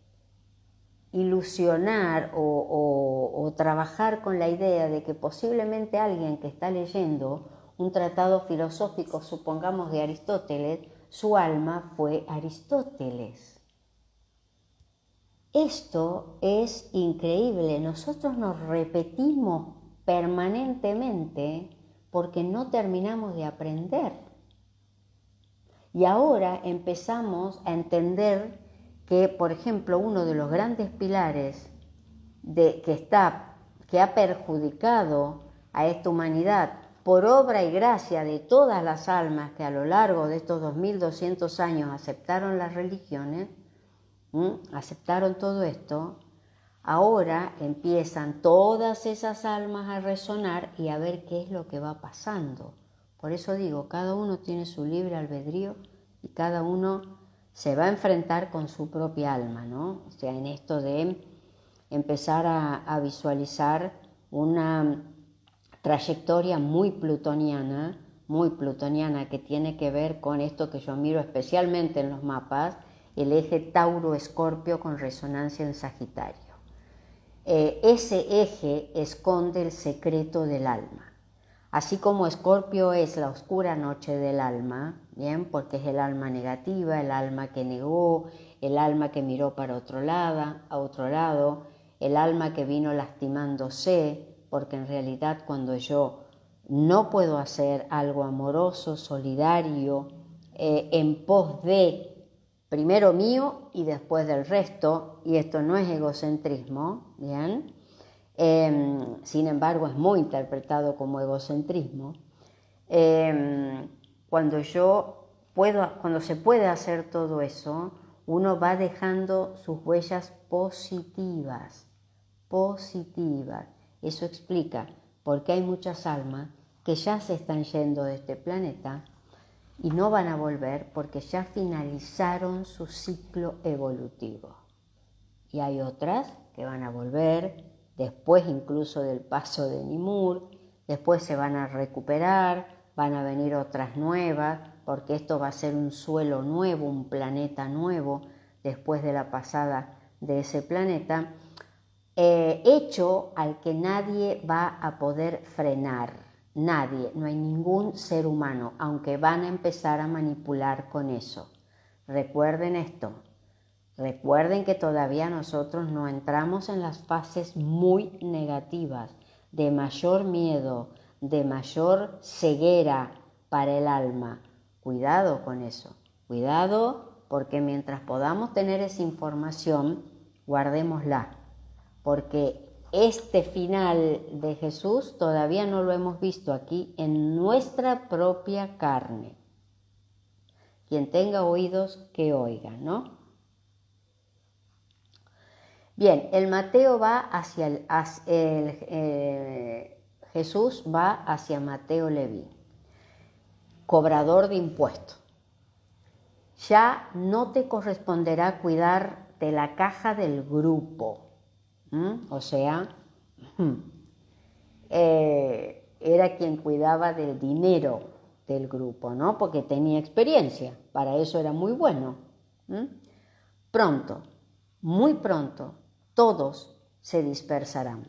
ilusionar o trabajar con la idea de que posiblemente alguien que está leyendo un tratado filosófico, supongamos de Aristóteles, su alma fue Aristóteles. Esto es increíble. Nosotros nos repetimos permanentemente porque no terminamos de aprender. Y ahora empezamos a entender que, por ejemplo, uno de los grandes pilares que ha perjudicado a esta humanidad por obra y gracia de todas las almas que a lo largo de estos 2200 años aceptaron las religiones, aceptaron todo esto, ahora empiezan todas esas almas a resonar y a ver qué es lo que va pasando. Por eso digo, cada uno tiene su libre albedrío y cada uno se va a enfrentar con su propia alma, ¿no? O sea, en esto de empezar a visualizar una trayectoria muy plutoniana que tiene que ver con esto que yo miro especialmente en los mapas, el eje Tauro-Escorpio con resonancia en Sagitario. Ese eje esconde el secreto del alma. Así como Escorpio es la oscura noche del alma, ¿bien? Porque es el alma negativa, el alma que negó, el alma que miró para otro lado, el alma que vino lastimándose, porque en realidad cuando yo no puedo hacer algo amoroso, solidario, en pos de primero mío y después del resto, y esto no es egocentrismo, ¿bien? Sin embargo, es muy interpretado como egocentrismo. Cuando se puede hacer todo eso, uno va dejando sus huellas positivas. Eso explica por qué hay muchas almas que ya se están yendo de este planeta y no van a volver porque ya finalizaron su ciclo evolutivo. Y hay otras que van a volver después incluso del paso de Nimur, después se van a recuperar, van a venir otras nuevas, porque esto va a ser un suelo nuevo, un planeta nuevo, después de la pasada de ese planeta, hecho al que nadie va a poder frenar, nadie, no hay ningún ser humano, aunque van a empezar a manipular con eso. Recuerden esto. Recuerden que todavía nosotros no entramos en las fases muy negativas, de mayor miedo, de mayor ceguera para el alma. Cuidado con eso, cuidado porque mientras podamos tener esa información, guardémosla, porque este final de Jesús todavía no lo hemos visto aquí en nuestra propia carne. Quien tenga oídos, que oiga, ¿no? Bien, el Mateo va hacia Jesús va hacia Mateo Leví, cobrador de impuestos. Ya no te corresponderá cuidar de la caja del grupo, o sea, era quien cuidaba del dinero del grupo, ¿no? Porque tenía experiencia, para eso era muy bueno. Pronto, muy pronto, todos se dispersarán.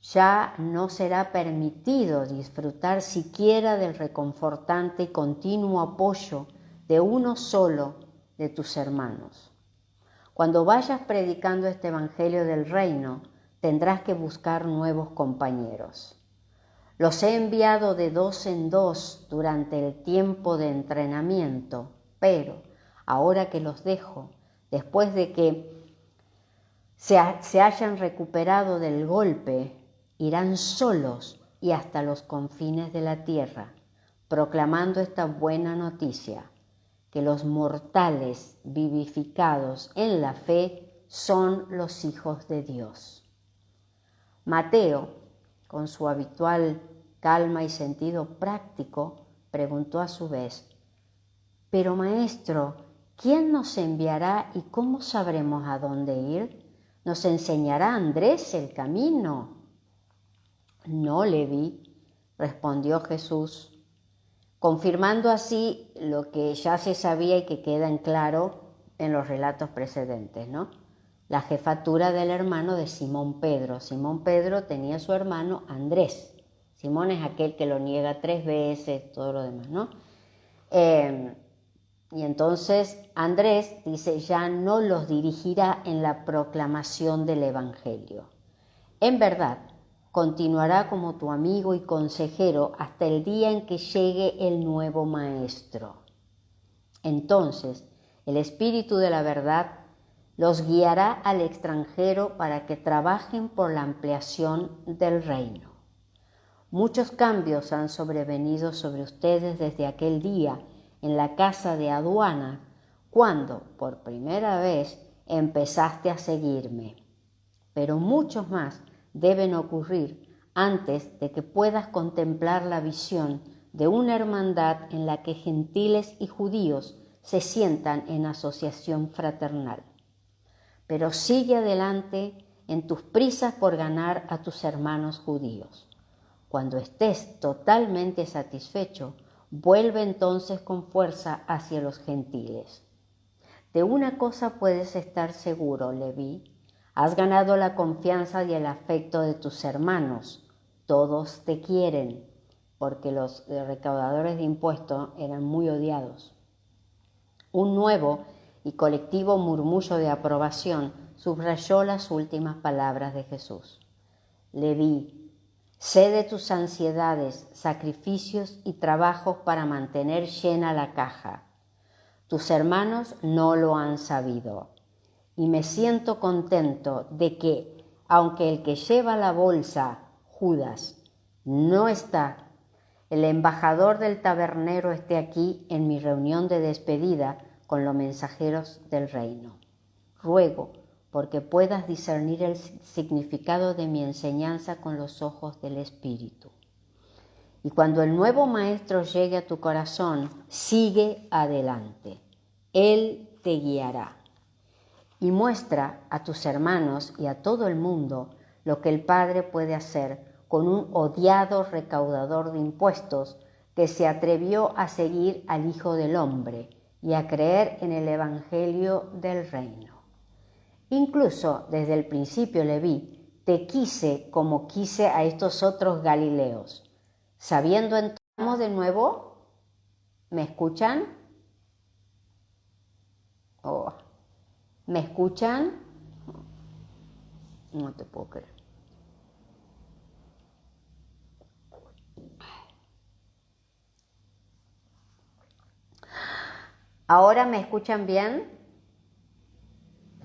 Ya no será permitido disfrutar siquiera del reconfortante y continuo apoyo de uno solo de tus hermanos. Cuando vayas predicando este evangelio del reino, tendrás que buscar nuevos compañeros. Los he enviado de 2 en 2 durante el tiempo de entrenamiento, pero ahora que los dejo, después de que se hayan recuperado del golpe, irán solos y hasta los confines de la tierra, proclamando esta buena noticia, que los mortales vivificados en la fe son los hijos de Dios. Mateo, con su habitual calma y sentido práctico, preguntó a su vez: «Pero maestro, ¿quién nos enviará y cómo sabremos a dónde ir? ¿Nos enseñará Andrés el camino?» «No, Leví», respondió Jesús, confirmando así lo que ya se sabía y que queda en claro en los relatos precedentes, ¿no? la jefatura del hermano de Simón Pedro. Simón Pedro tenía su hermano Andrés. Simón es aquel que lo niega 3 veces, todo lo demás, ¿no? Y entonces Andrés dice, ya no los dirigirá en la proclamación del Evangelio. En verdad, continuará como tu amigo y consejero hasta el día en que llegue el nuevo maestro. Entonces, el Espíritu de la verdad los guiará al extranjero para que trabajen por la ampliación del reino. Muchos cambios han sobrevenido sobre ustedes desde aquel día en la casa de aduana, cuando por primera vez empezaste a seguirme. Pero muchos más deben ocurrir antes de que puedas contemplar la visión de una hermandad en la que gentiles y judíos se sientan en asociación fraternal. Pero sigue adelante en tus prisas por ganar a tus hermanos judíos. Cuando estés totalmente satisfecho, vuelve entonces con fuerza hacia los gentiles. De una cosa puedes estar seguro, Leví, has ganado la confianza y el afecto de tus hermanos. Todos te quieren, porque los recaudadores de impuestos eran muy odiados. Un nuevo y colectivo murmullo de aprobación subrayó las últimas palabras de Jesús. Leví, sé de tus ansiedades, sacrificios y trabajos para mantener llena la caja. Tus hermanos no lo han sabido. Y me siento contento de que, aunque el que lleva la bolsa, Judas, no está, el embajador del tabernero esté aquí en mi reunión de despedida con los mensajeros del reino. Ruego porque puedas discernir el significado de mi enseñanza con los ojos del Espíritu. Y cuando el nuevo Maestro llegue a tu corazón, sigue adelante. Él te guiará. Y muestra a tus hermanos y a todo el mundo lo que el Padre puede hacer con un odiado recaudador de impuestos que se atrevió a seguir al Hijo del Hombre y a creer en el Evangelio del Reino. Incluso desde el principio, Leví, te quise como quise a estos otros Galileos. Sabiendo entonces de nuevo, ¿me escuchan? Oh. ¿Me escuchan? No te puedo creer. ¿Ahora me escuchan bien?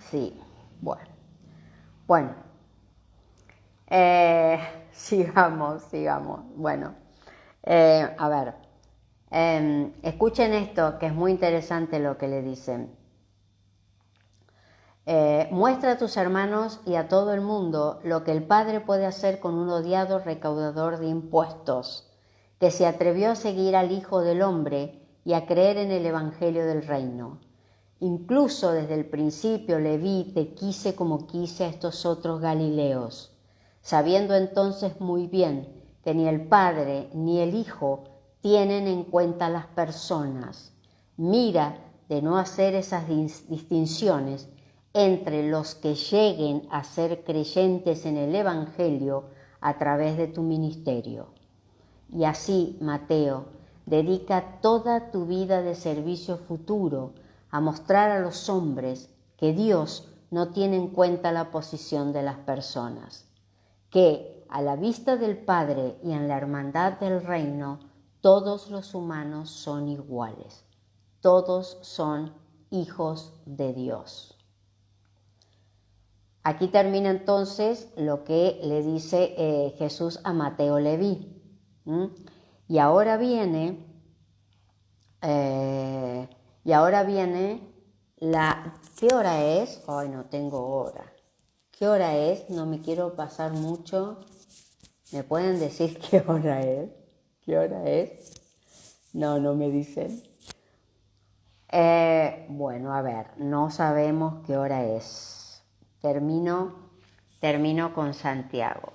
Sí, bueno. Bueno, sigamos. Bueno, a ver, escuchen esto, que es muy interesante lo que le dicen. Muestra a tus hermanos y a todo el mundo lo que el Padre puede hacer con un odiado recaudador de impuestos, que se atrevió a seguir al Hijo del Hombre y a creer en el Evangelio del Reino. Incluso desde el principio, Leví, te quise como quise a estos otros Galileos, sabiendo entonces muy bien que ni el Padre ni el Hijo tienen en cuenta las personas. Mira de no hacer esas distinciones entre los que lleguen a ser creyentes en el Evangelio a través de tu ministerio. Y así, Mateo, dedica toda tu vida de servicio futuro a mostrar a los hombres que Dios no tiene en cuenta la posición de las personas, que a la vista del Padre y en la hermandad del reino, todos los humanos son iguales, todos son hijos de Dios. Aquí termina entonces lo que le dice Jesús a Mateo Leví. Y ahora viene ¿qué hora es? Ay, no tengo hora. ¿Qué hora es? No me quiero pasar mucho. ¿Me pueden decir qué hora es? ¿Qué hora es? No me dicen. Bueno, a ver, no sabemos qué hora es. Termino con Santiago.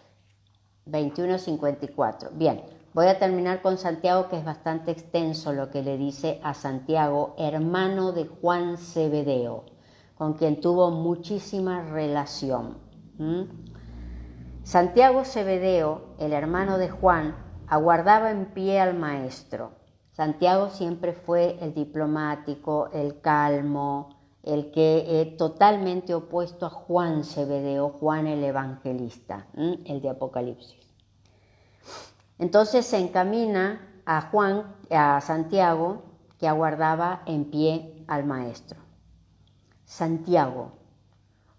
21:54. Bien, voy a terminar con Santiago, que es bastante extenso lo que le dice a Santiago, hermano de Juan Zebedeo, con quien tuvo muchísima relación. Santiago Zebedeo, el hermano de Juan, aguardaba en pie al maestro. Santiago siempre fue el diplomático, el calmo, el que totalmente opuesto a Juan Zebedeo, Juan el evangelista, el de Apocalipsis. Entonces se encamina a Santiago, que aguardaba en pie al maestro. Santiago,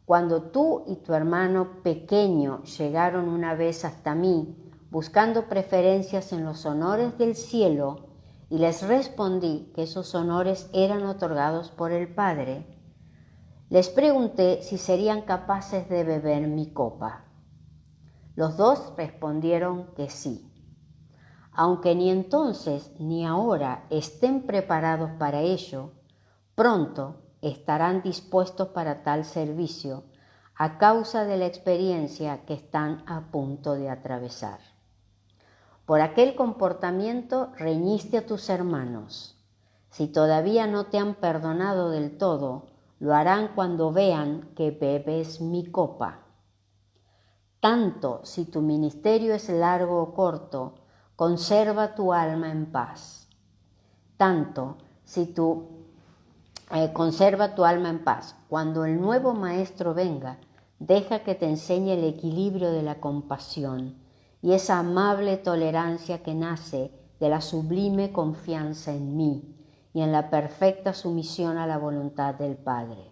cuando tú y tu hermano pequeño llegaron una vez hasta mí, buscando preferencias en los honores del cielo, y les respondí que esos honores eran otorgados por el Padre, les pregunté si serían capaces de beber mi copa. Los dos respondieron que sí. Aunque ni entonces ni ahora estén preparados para ello, pronto estarán dispuestos para tal servicio a causa de la experiencia que están a punto de atravesar. Por aquel comportamiento reñiste a tus hermanos. Si todavía no te han perdonado del todo, lo harán cuando vean que bebes mi copa. Tanto si tu ministerio es largo o corto, conserva tu alma en paz. Tanto si conserva tu alma en paz. Cuando el nuevo maestro venga, deja que te enseñe el equilibrio de la compasión y esa amable tolerancia que nace de la sublime confianza en mí y en la perfecta sumisión a la voluntad del Padre.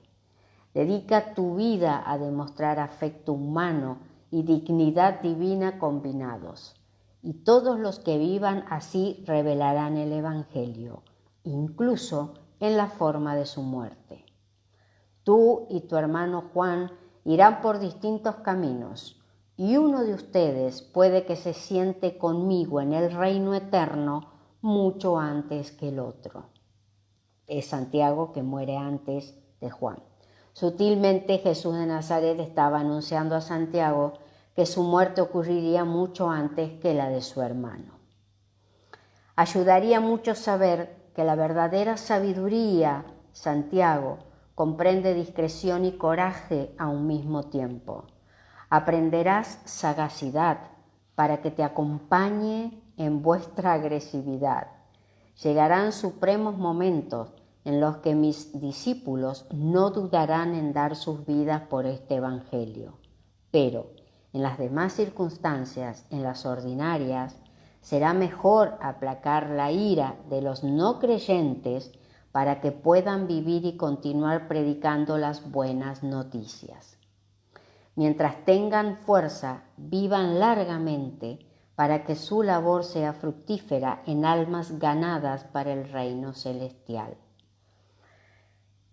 Dedica tu vida a demostrar afecto humano y dignidad divina combinados, y todos los que vivan así revelarán el Evangelio, incluso en la forma de su muerte. Tú y tu hermano Juan irán por distintos caminos, y uno de ustedes puede que se siente conmigo en el reino eterno mucho antes que el otro. Es Santiago, que muere antes de Juan. Sutilmente Jesús de Nazaret estaba anunciando a Santiago que su muerte ocurriría mucho antes que la de su hermano. Ayudaría mucho saber que la verdadera sabiduría, Santiago, comprende discreción y coraje a un mismo tiempo. Aprenderás sagacidad para que te acompañe en vuestra agresividad. Llegarán supremos momentos en los que mis discípulos no dudarán en dar sus vidas por este Evangelio. Pero en las demás circunstancias, en las ordinarias, será mejor aplacar la ira de los no creyentes para que puedan vivir y continuar predicando las buenas noticias. Mientras tengan fuerza, vivan largamente para que su labor sea fructífera en almas ganadas para el reino celestial.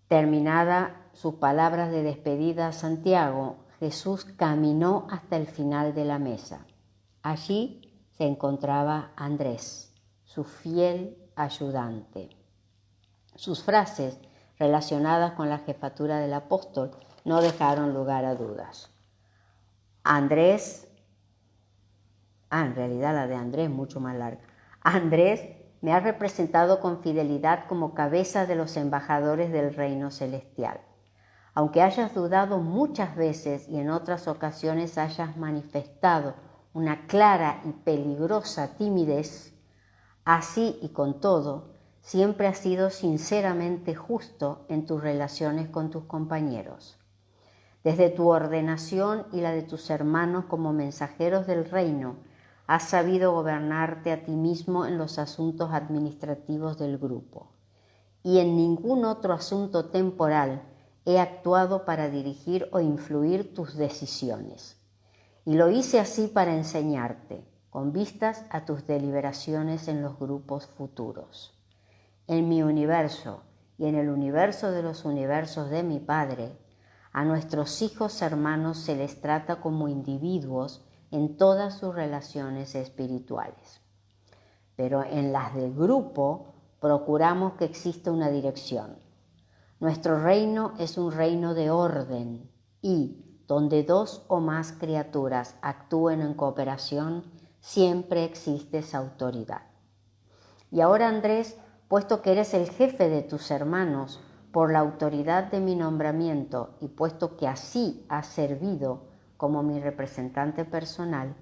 Terminada sus palabras de despedida a Santiago, Jesús caminó hasta el final de la mesa. Allí se encontraba Andrés, su fiel ayudante. Sus frases relacionadas con la jefatura del apóstol no dejaron lugar a dudas. En realidad la de Andrés es mucho más larga. Andrés me ha representado con fidelidad como cabeza de los embajadores del reino celestial. Aunque hayas dudado muchas veces y en otras ocasiones hayas manifestado una clara y peligrosa timidez, así y con todo, siempre has sido sinceramente justo en tus relaciones con tus compañeros. Desde tu ordenación y la de tus hermanos como mensajeros del reino, has sabido gobernarte a ti mismo en los asuntos administrativos del grupo. Y en ningún otro asunto temporal he actuado para dirigir o influir tus decisiones. Y lo hice así para enseñarte, con vistas a tus deliberaciones en los grupos futuros. En mi universo y en el universo de los universos de mi Padre, a nuestros hijos hermanos se les trata como individuos en todas sus relaciones espirituales. Pero en las del grupo procuramos que exista una dirección. Nuestro reino es un reino de orden y, donde dos o más criaturas actúen en cooperación, siempre existe esa autoridad. Y ahora, Andrés, puesto que eres el jefe de tus hermanos, por la autoridad de mi nombramiento y puesto que así has servido como mi representante personal,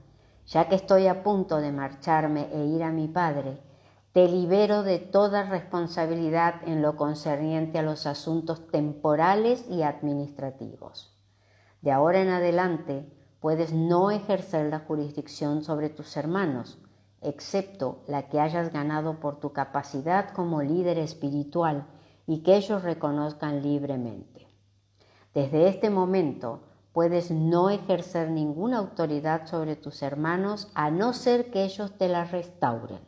ya que estoy a punto de marcharme e ir a mi Padre, te libero de toda responsabilidad en lo concerniente a los asuntos temporales y administrativos. De ahora en adelante puedes no ejercer la jurisdicción sobre tus hermanos, excepto la que hayas ganado por tu capacidad como líder espiritual y que ellos reconozcan libremente. Desde este momento puedes no ejercer ninguna autoridad sobre tus hermanos a no ser que ellos te la restauren.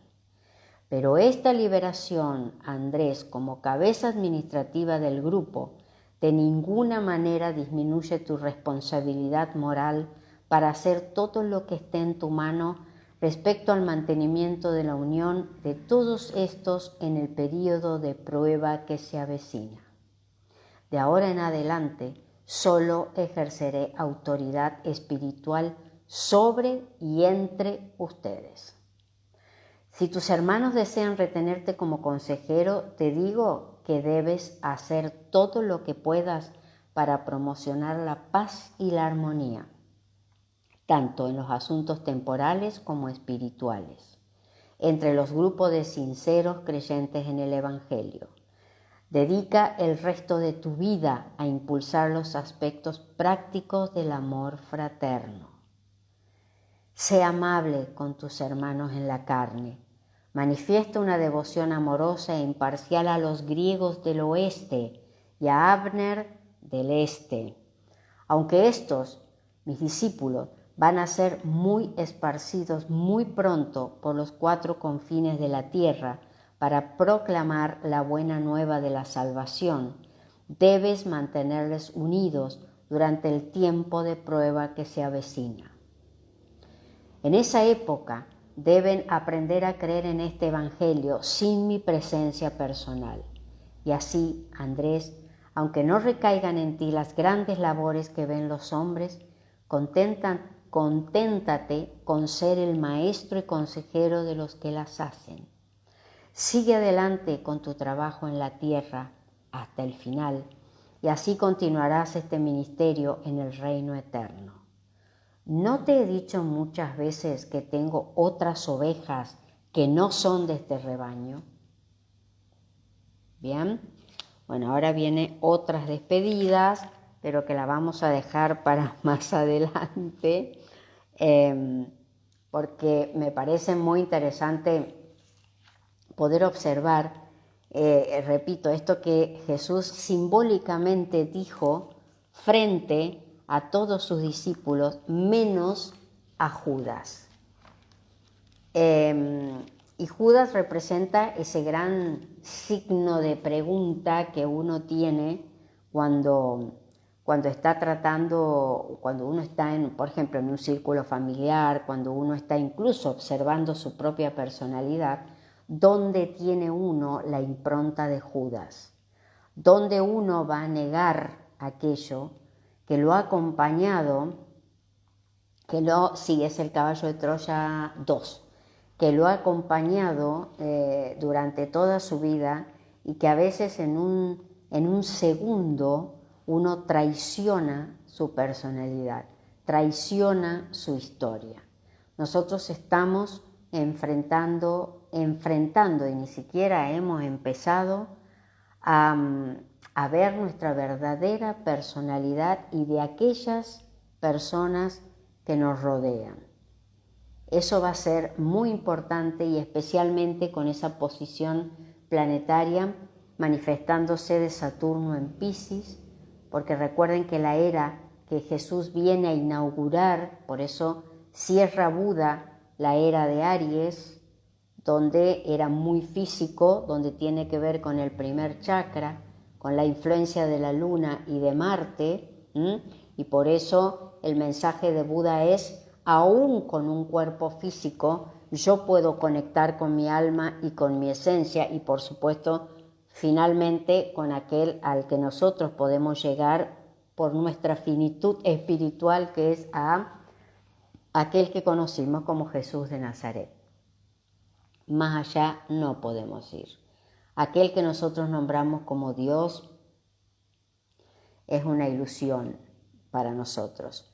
Pero esta liberación, Andrés, como cabeza administrativa del grupo, de ninguna manera disminuye tu responsabilidad moral para hacer todo lo que esté en tu mano respecto al mantenimiento de la unión de todos estos en el período de prueba que se avecina. De ahora en adelante, solo ejerceré autoridad espiritual sobre y entre ustedes. Si tus hermanos desean retenerte como consejero, te digo que debes hacer todo lo que puedas para promocionar la paz y la armonía, tanto en los asuntos temporales como espirituales, entre los grupos de sinceros creyentes en el Evangelio. Dedica el resto de tu vida a impulsar los aspectos prácticos del amor fraterno. Sé amable con tus hermanos en la carne. Manifiesta una devoción amorosa e imparcial a los griegos del oeste y a Abner del este. Aunque estos, mis discípulos, van a ser muy esparcidos muy pronto por los 4 confines de la tierra para proclamar la buena nueva de la salvación, debes mantenerles unidos durante el tiempo de prueba que se avecina. En esa época deben aprender a creer en este Evangelio sin mi presencia personal. Y así, Andrés, aunque no recaigan en ti las grandes labores que ven los hombres, conténtate con ser el maestro y consejero de los que las hacen. Sigue adelante con tu trabajo en la tierra hasta el final, y así continuarás este ministerio en el reino eterno. ¿No te he dicho muchas veces que tengo otras ovejas que no son de este rebaño? Bien, bueno, ahora vienen otras despedidas, pero que la vamos a dejar para más adelante, porque me parece muy interesante poder observar, repito, esto que Jesús simbólicamente dijo frente a todos sus discípulos, menos a Judas. Y Judas representa ese gran signo de pregunta que uno tiene cuando está tratando, cuando uno está, por ejemplo, en un círculo familiar, cuando uno está incluso observando su propia personalidad, ¿dónde tiene uno la impronta de Judas? ¿Dónde uno va a negar aquello que lo ha acompañado, sí, es el caballo de Troya 2, que lo ha acompañado durante toda su vida y que a veces en un segundo uno traiciona su personalidad, traiciona su historia? Nosotros estamos enfrentando y ni siquiera hemos empezado a ver nuestra verdadera personalidad y de aquellas personas que nos rodean. Eso va a ser muy importante y especialmente con esa posición planetaria manifestándose de Saturno en Piscis, porque recuerden que la era que Jesús viene a inaugurar, por eso cierra Buda la era de Aries, donde era muy físico, donde tiene que ver con el primer chakra, con la influencia de la luna y de Marte, y por eso el mensaje de Buda es: aún con un cuerpo físico, yo puedo conectar con mi alma y con mi esencia, y por supuesto, finalmente, con aquel al que nosotros podemos llegar por nuestra finitud espiritual, que es a aquel que conocimos como Jesús de Nazaret. Más allá no podemos ir. Aquel que nosotros nombramos como Dios, es una ilusión para nosotros.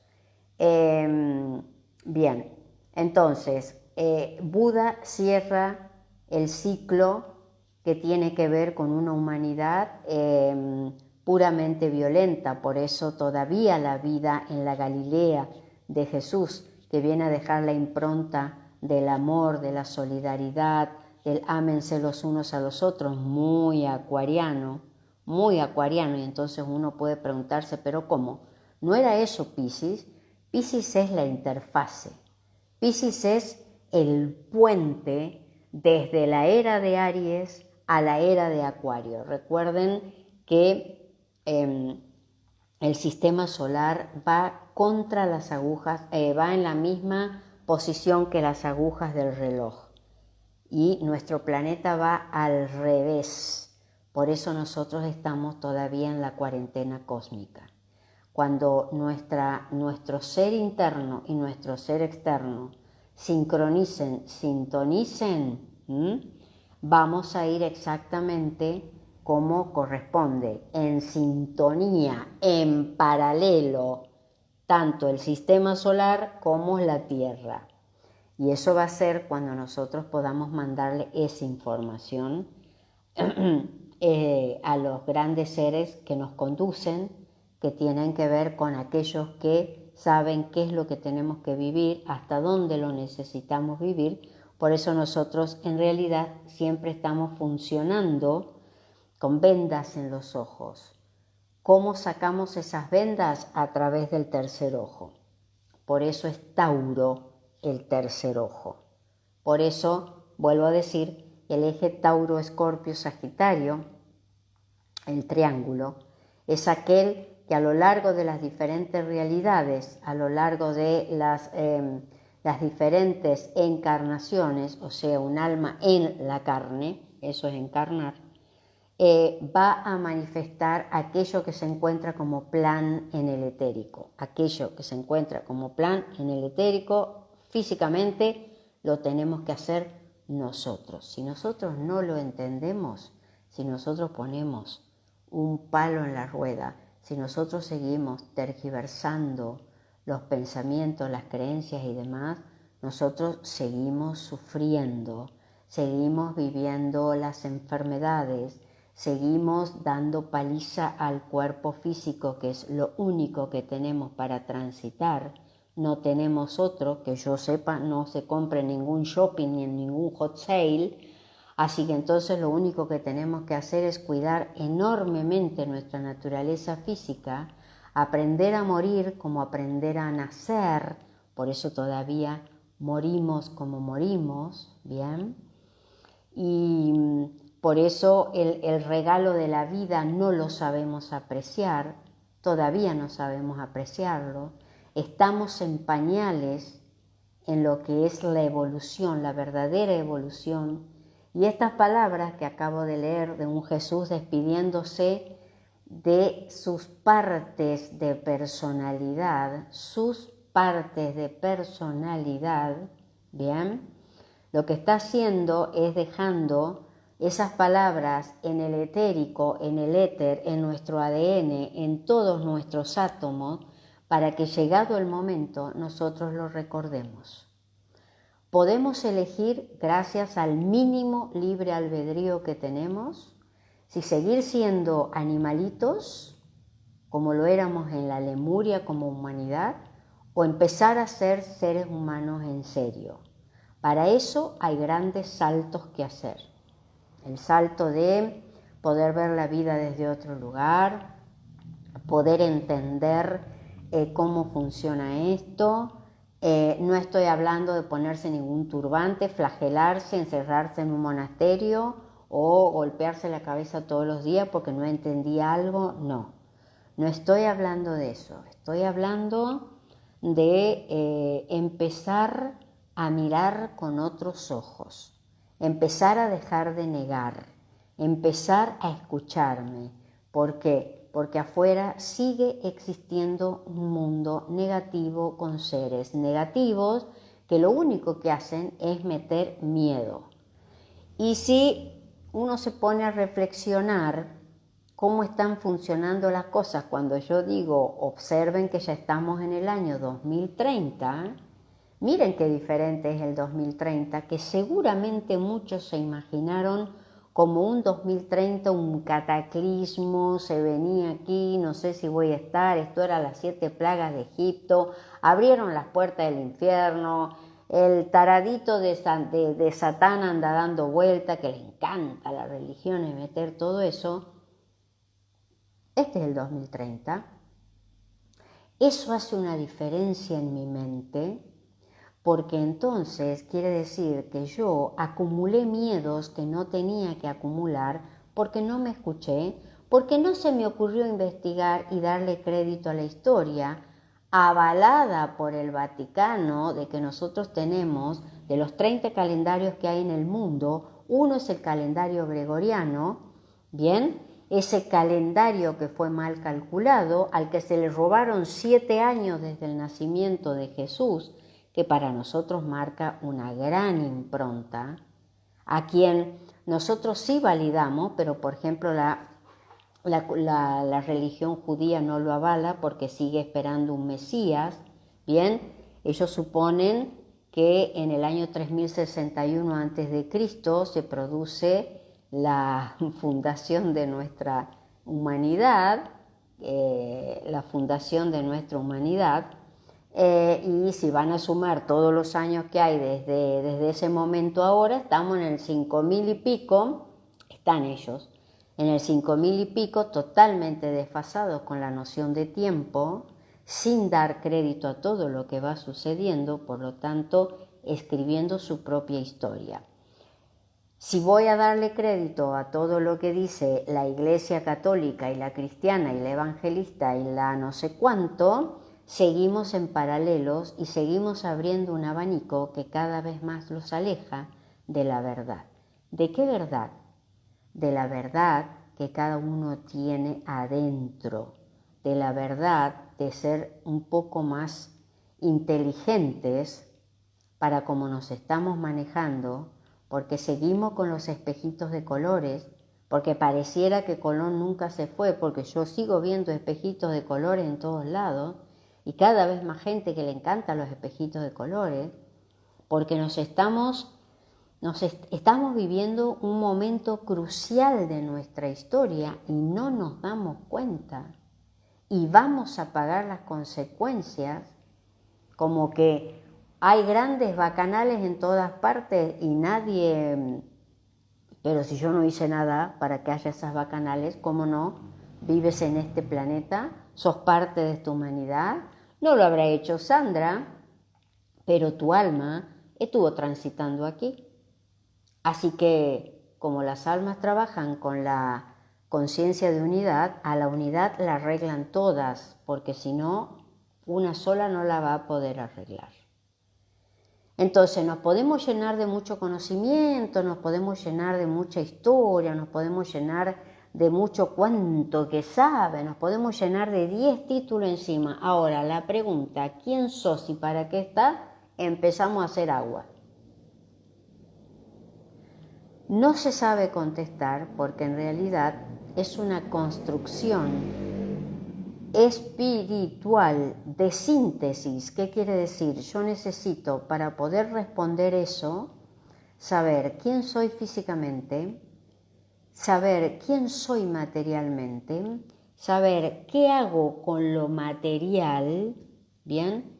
Bien, entonces, Buda cierra el ciclo que tiene que ver con una humanidad puramente violenta. Por eso todavía la vida en la Galilea de Jesús, que viene a dejar la impronta del amor, de la solidaridad, del ámense los unos a los otros, muy acuariano, y entonces uno puede preguntarse, ¿pero cómo? ¿No era eso Piscis? Piscis es la interfase, Piscis es el puente desde la era de Aries a la era de Acuario. Recuerden que el sistema solar va contra las agujas, va en la misma posición que las agujas del reloj y nuestro planeta va al revés. Por eso nosotros estamos todavía en la cuarentena cósmica. Cuando nuestro ser interno y nuestro ser externo sintonicen, vamos a ir exactamente como corresponde, en sintonía, en paralelo, tanto el sistema solar como la Tierra. Y eso va a ser cuando nosotros podamos mandarle esa información a los grandes seres que nos conducen, que tienen que ver con aquellos que saben qué es lo que tenemos que vivir, hasta dónde lo necesitamos vivir. Por eso nosotros en realidad siempre estamos funcionando con vendas en los ojos. ¿Cómo sacamos esas vendas? A través del tercer ojo. Por eso es Tauro el tercer ojo. Por eso, vuelvo a decir, el eje Tauro-Escorpio-Sagitario, el triángulo, es aquel que a lo largo de las diferentes realidades, a lo largo de las diferentes encarnaciones, o sea, un alma en la carne, eso es encarnar, va a manifestar aquello que se encuentra como plan en el etérico. Aquello que se encuentra como plan en el etérico, físicamente lo tenemos que hacer nosotros. Si nosotros no lo entendemos, si nosotros ponemos un palo en la rueda, si nosotros seguimos tergiversando los pensamientos, las creencias y demás, nosotros seguimos sufriendo, seguimos viviendo las enfermedades, seguimos dando paliza al cuerpo físico, que es lo único que tenemos para transitar. No tenemos otro, que yo sepa, no se compre en ningún shopping ni en ningún hot sale. Así que entonces lo único que tenemos que hacer es cuidar enormemente nuestra naturaleza física, aprender a morir como aprender a nacer. Por eso todavía morimos como morimos, ¿bien? Y por eso el regalo de la vida no lo sabemos apreciar, todavía no sabemos apreciarlo. Estamos en pañales en lo que es la evolución, la verdadera evolución. Y estas palabras que acabo de leer de un Jesús despidiéndose de sus partes de personalidad, ¿bien? Lo que está haciendo es dejando esas palabras en el etérico, en el éter, en nuestro ADN, en todos nuestros átomos, para que llegado el momento nosotros lo recordemos. Podemos elegir, gracias al mínimo libre albedrío que tenemos, si seguir siendo animalitos, como lo éramos en la Lemuria como humanidad, o empezar a ser seres humanos en serio. Para eso hay grandes saltos que hacer. El salto de poder ver la vida desde otro lugar, poder entender cómo funciona esto. No estoy hablando de ponerse ningún turbante, flagelarse, encerrarse en un monasterio o golpearse la cabeza todos los días porque no entendí algo. No estoy hablando de eso. Estoy hablando de empezar a mirar con otros ojos, empezar a dejar de negar, empezar a escucharme. ¿Por qué? Porque afuera sigue existiendo un mundo negativo con seres negativos que lo único que hacen es meter miedo. Y si uno se pone a reflexionar cómo están funcionando las cosas. Cuando yo digo, observen que ya estamos en el año 2030, miren qué diferente es el 2030, que seguramente muchos se imaginaron como un 2030, un cataclismo, se venía aquí, no sé si voy a estar, esto era las 7 plagas de Egipto, abrieron las puertas del infierno, el taradito de Satán anda dando vuelta, que le encanta a la religión y meter todo eso. Este es el 2030. Eso hace una diferencia en mi mente, porque entonces quiere decir que yo acumulé miedos que no tenía que acumular porque no me escuché, porque no se me ocurrió investigar y darle crédito a la historia avalada por el Vaticano de que nosotros tenemos, de los 30 calendarios que hay en el mundo, uno es el calendario gregoriano, ¿bien? Ese calendario que fue mal calculado, al que se le robaron 7 años desde el nacimiento de Jesús, que para nosotros marca una gran impronta, a quien nosotros sí validamos, pero por ejemplo la religión judía no lo avala porque sigue esperando un Mesías, ¿bien? Ellos suponen que en el año 3061 a.C. se produce la fundación de nuestra humanidad, y si van a sumar todos los años que hay desde ese momento ahora, estamos en el 5000 y pico, están ellos, en el 5000 y pico totalmente desfasados con la noción de tiempo, sin dar crédito a todo lo que va sucediendo, por lo tanto, escribiendo su propia historia. Si voy a darle crédito a todo lo que dice la Iglesia Católica y la Cristiana y la Evangelista y la no sé cuánto, seguimos en paralelos y seguimos abriendo un abanico que cada vez más los aleja de la verdad. ¿De qué verdad? De la verdad que cada uno tiene adentro, de la verdad de ser un poco más inteligentes para cómo nos estamos manejando, porque seguimos con los espejitos de colores, porque pareciera que Colón nunca se fue, porque yo sigo viendo espejitos de colores en todos lados, y cada vez más gente que le encantan los espejitos de colores, porque estamos viviendo un momento crucial de nuestra historia y no nos damos cuenta. Y vamos a pagar las consecuencias, como que hay grandes bacanales en todas partes y nadie... Pero si yo no hice nada para que haya esas bacanales, ¿cómo no? Vives en este planeta, sos parte de esta humanidad. No lo habrá hecho Sandra, pero tu alma estuvo transitando aquí. Así que, como las almas trabajan con la conciencia de unidad, a la unidad la arreglan todas, porque si no, una sola no la va a poder arreglar. Entonces nos podemos llenar de mucho conocimiento, nos podemos llenar de mucha historia, nos podemos llenar de mucho cuánto que sabe, nos podemos llenar de 10 títulos encima. Ahora la pregunta, ¿quién sos y para qué estás? Empezamos a hacer agua. No se sabe contestar porque en realidad es una construcción espiritual de síntesis. ¿Qué quiere decir? Yo necesito, para poder responder eso, saber quién soy físicamente, saber quién soy materialmente, saber qué hago con lo material, ¿bien?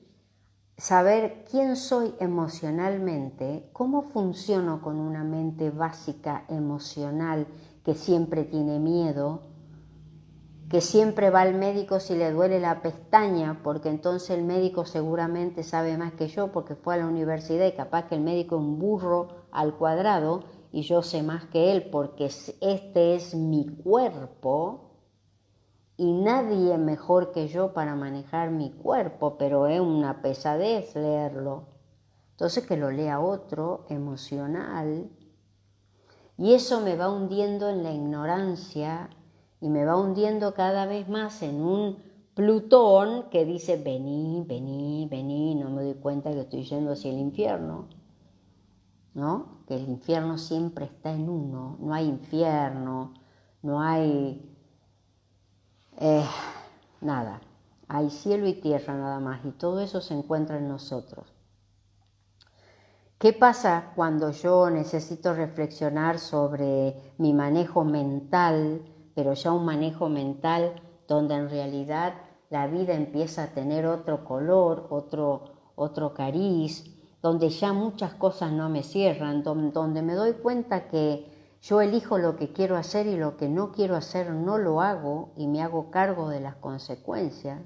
Saber quién soy emocionalmente, cómo funciono con una mente básica emocional que siempre tiene miedo, que siempre va al médico si le duele la pestaña, porque entonces el médico seguramente sabe más que yo porque fue a la universidad y capaz que el médico es un burro al cuadrado y yo sé más que él porque este es mi cuerpo y nadie mejor que yo para manejar mi cuerpo, pero es una pesadez leerlo. Entonces que lo lea otro emocional y eso me va hundiendo en la ignorancia y me va hundiendo cada vez más en un Plutón que dice vení, vení, vení, no me doy cuenta que estoy yendo hacia el infierno, ¿no? Que el infierno siempre está en uno, no hay infierno, no hay Eh, nada, hay cielo y tierra nada más y todo eso se encuentra en nosotros. ¿Qué pasa cuando yo necesito reflexionar sobre mi manejo mental, pero ya un manejo mental donde en realidad la vida empieza a tener otro color, otro cariz, donde ya muchas cosas no me cierran, donde me doy cuenta que yo elijo lo que quiero hacer y lo que no quiero hacer no lo hago y me hago cargo de las consecuencias?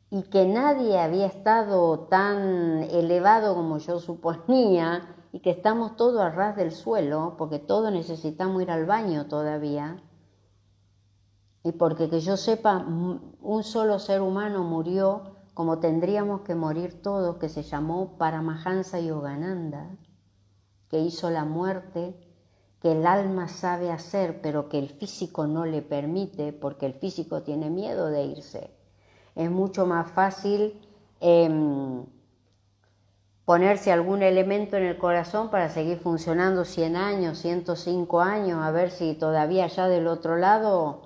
Y que nadie había estado tan elevado como yo suponía y que estamos todos a ras del suelo porque todos necesitamos ir al baño todavía y porque que yo sepa un solo ser humano murió como tendríamos que morir todos, que se llamó Paramahansa Yogananda, que hizo la muerte que el alma sabe hacer pero que el físico no le permite porque el físico tiene miedo de irse. Es mucho más fácil ponerse algún elemento en el corazón para seguir funcionando 100 años, 105 años, a ver si todavía allá del otro lado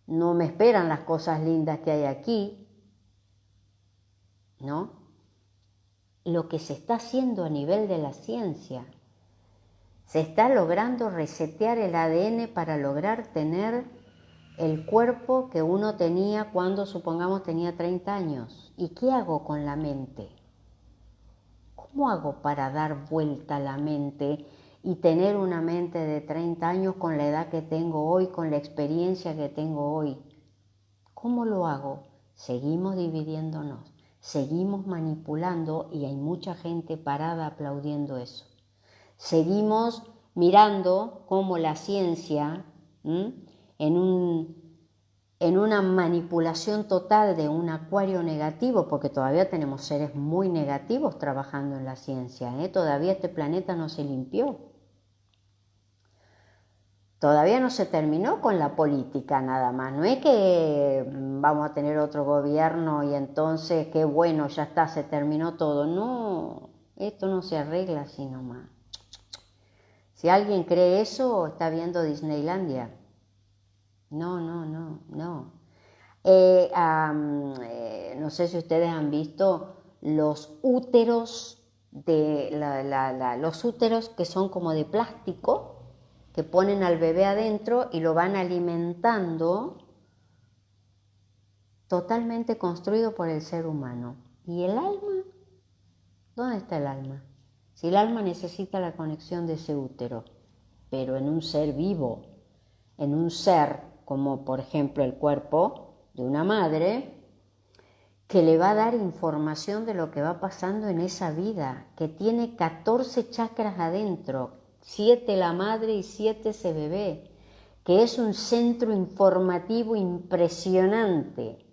no me esperan las cosas lindas que hay aquí, ¿no? Lo que se está haciendo a nivel de la ciencia, se está logrando resetear el ADN para lograr tener el cuerpo que uno tenía cuando, supongamos, tenía 30 años. ¿Y qué hago con la mente? ¿Cómo hago para dar vuelta a la mente y tener una mente de 30 años con la edad que tengo hoy, con la experiencia que tengo hoy? ¿Cómo lo hago? Seguimos dividiéndonos, seguimos manipulando y hay mucha gente parada aplaudiendo eso. Seguimos mirando cómo la ciencia, en una manipulación total de un acuario negativo, porque todavía tenemos seres muy negativos trabajando en la ciencia, todavía este planeta no se limpió. Todavía no se terminó con la política nada más, no es que vamos a tener otro gobierno y entonces qué bueno, ya está, se terminó todo. No, esto no se arregla así nomás. Si alguien cree eso, está viendo Disneylandia. No. No sé si ustedes han visto los úteros los úteros que son como de plástico, que ponen al bebé adentro y lo van alimentando, totalmente construido por el ser humano. ¿Y el alma? ¿Dónde está el alma? Si el alma necesita la conexión de ese útero, pero en un ser vivo, en un ser como por ejemplo el cuerpo de una madre, que le va a dar información de lo que va pasando en esa vida, que tiene 14 chakras adentro, 7 la madre y 7 ese bebé, que es un centro informativo impresionante.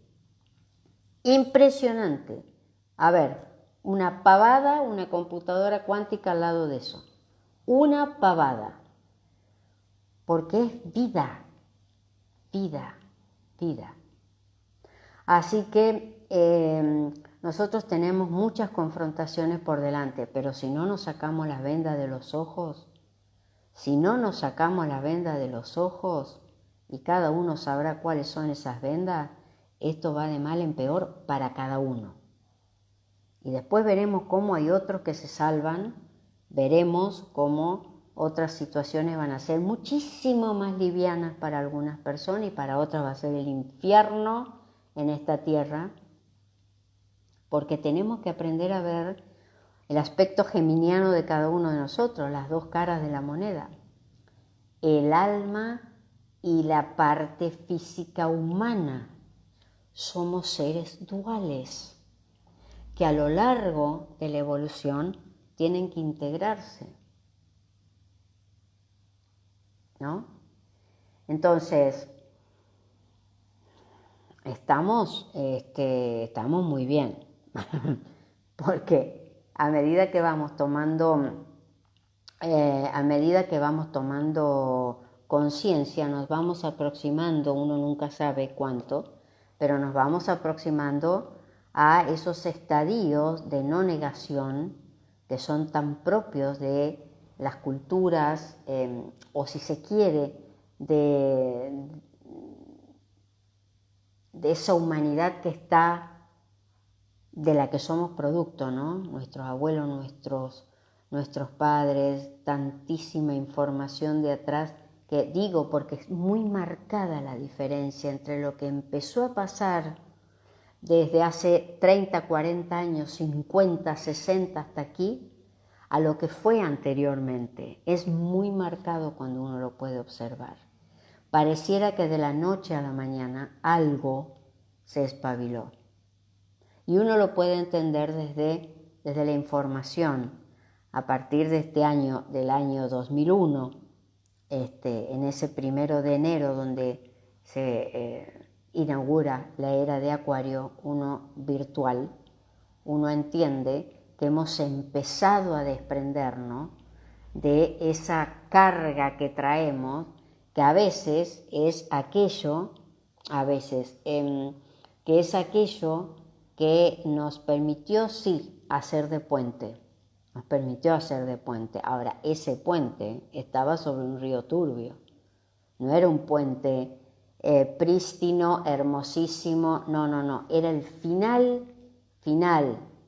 Impresionante. A ver, una pavada, una computadora cuántica al lado de eso. Una pavada. Porque es vida, vida. Así que nosotros tenemos muchas confrontaciones por delante, pero si no nos sacamos las vendas de los ojos, y cada uno sabrá cuáles son esas vendas, esto va de mal en peor para cada uno. Y después veremos cómo hay otros que se salvan, veremos cómo otras situaciones van a ser muchísimo más livianas para algunas personas y para otras va a ser el infierno en esta tierra, porque tenemos que aprender a ver el aspecto geminiano de cada uno de nosotros, las dos caras de la moneda, el alma y la parte física humana. Somos seres duales que a lo largo de la evolución tienen que integrarse, ¿no? Entonces, estamos muy bien, porque a medida que vamos tomando conciencia, nos vamos aproximando, uno nunca sabe cuánto, pero nos vamos aproximando a esos estadios de no negación que son tan propios de las culturas, o si se quiere, de esa humanidad que está, de la que somos producto, ¿no? Nuestros abuelos, nuestros padres, tantísima información de atrás, que digo porque es muy marcada la diferencia entre lo que empezó a pasar desde hace 30, 40 años, 50, 60 hasta aquí, a lo que fue anteriormente. Es muy marcado cuando uno lo puede observar. Pareciera que de la noche a la mañana algo se espabiló. Y uno lo puede entender desde la información. A partir de este año, del año 2001, en ese 1 de enero donde se inaugura la era de Acuario, uno virtual, uno entiende que hemos empezado a desprendernos de esa carga que traemos, que a veces es aquello, que es aquello que nos permitió, sí, hacer de puente. Nos permitió hacer de puente. Ahora, ese puente estaba sobre un río turbio. No era un puente prístino, hermosísimo. No. Era el final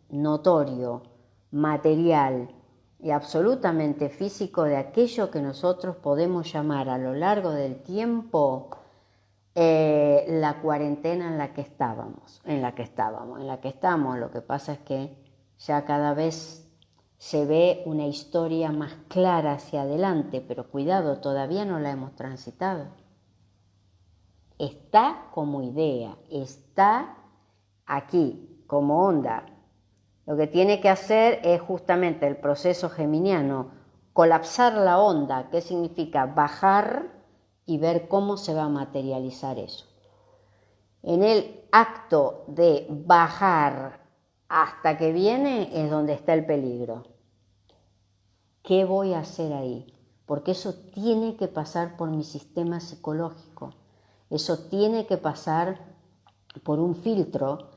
notorio, material y absolutamente físico de aquello que nosotros podemos llamar a lo largo del tiempo la cuarentena en la que estamos. Lo que pasa es que ya cada vez se ve una historia más clara hacia adelante, pero cuidado, todavía no la hemos transitado. Está como idea, está aquí como onda. Lo que tiene que hacer es justamente el proceso geminiano, colapsar la onda, que significa bajar y ver cómo se va a materializar eso. En el acto de bajar hasta que viene es donde está el peligro. ¿Qué voy a hacer ahí? Porque eso tiene que pasar por mi sistema psicológico. Eso tiene que pasar por un filtro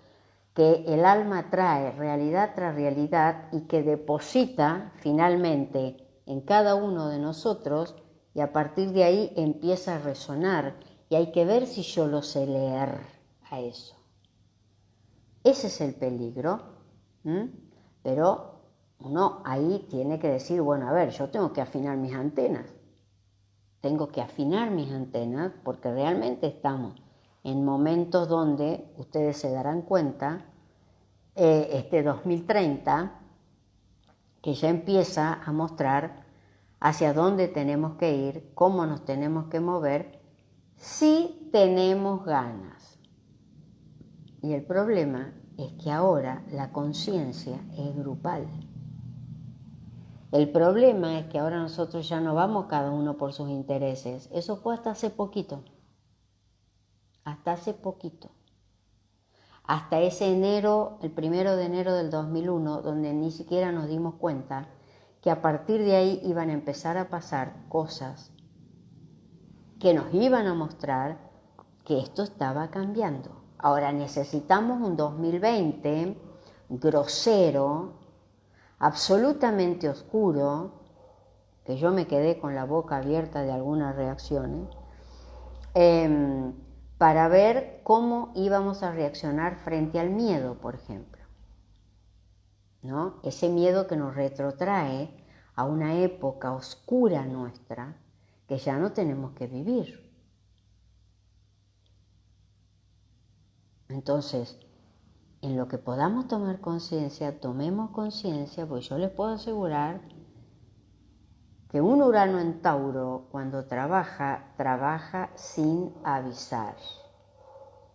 que el alma trae realidad tras realidad y que deposita finalmente en cada uno de nosotros, y a partir de ahí empieza a resonar, y hay que ver si yo lo sé leer a eso. Ese es el peligro, pero uno ahí tiene que decir, bueno, a ver, yo tengo que afinar mis antenas. Porque realmente estamos en momentos donde ustedes se darán cuenta, este 2030, que ya empieza a mostrar hacia dónde tenemos que ir, cómo nos tenemos que mover, si tenemos ganas. Y el problema es que ahora la conciencia es grupal. El problema es que ahora nosotros ya no vamos cada uno por sus intereses. Eso fue hasta hace poquito. Hasta ese enero, el 1 de enero del 2001, donde ni siquiera nos dimos cuenta que a partir de ahí iban a empezar a pasar cosas que nos iban a mostrar que esto estaba cambiando. Ahora necesitamos un 2020 grosero, absolutamente oscuro, que yo me quedé con la boca abierta de algunas reacciones, para ver cómo íbamos a reaccionar frente al miedo, por ejemplo, ¿no? Ese miedo que nos retrotrae a una época oscura nuestra que ya no tenemos que vivir. Entonces, en lo que podamos tomar conciencia, tomemos conciencia, pues yo les puedo asegurar que un Urano en Tauro, cuando trabaja sin avisar.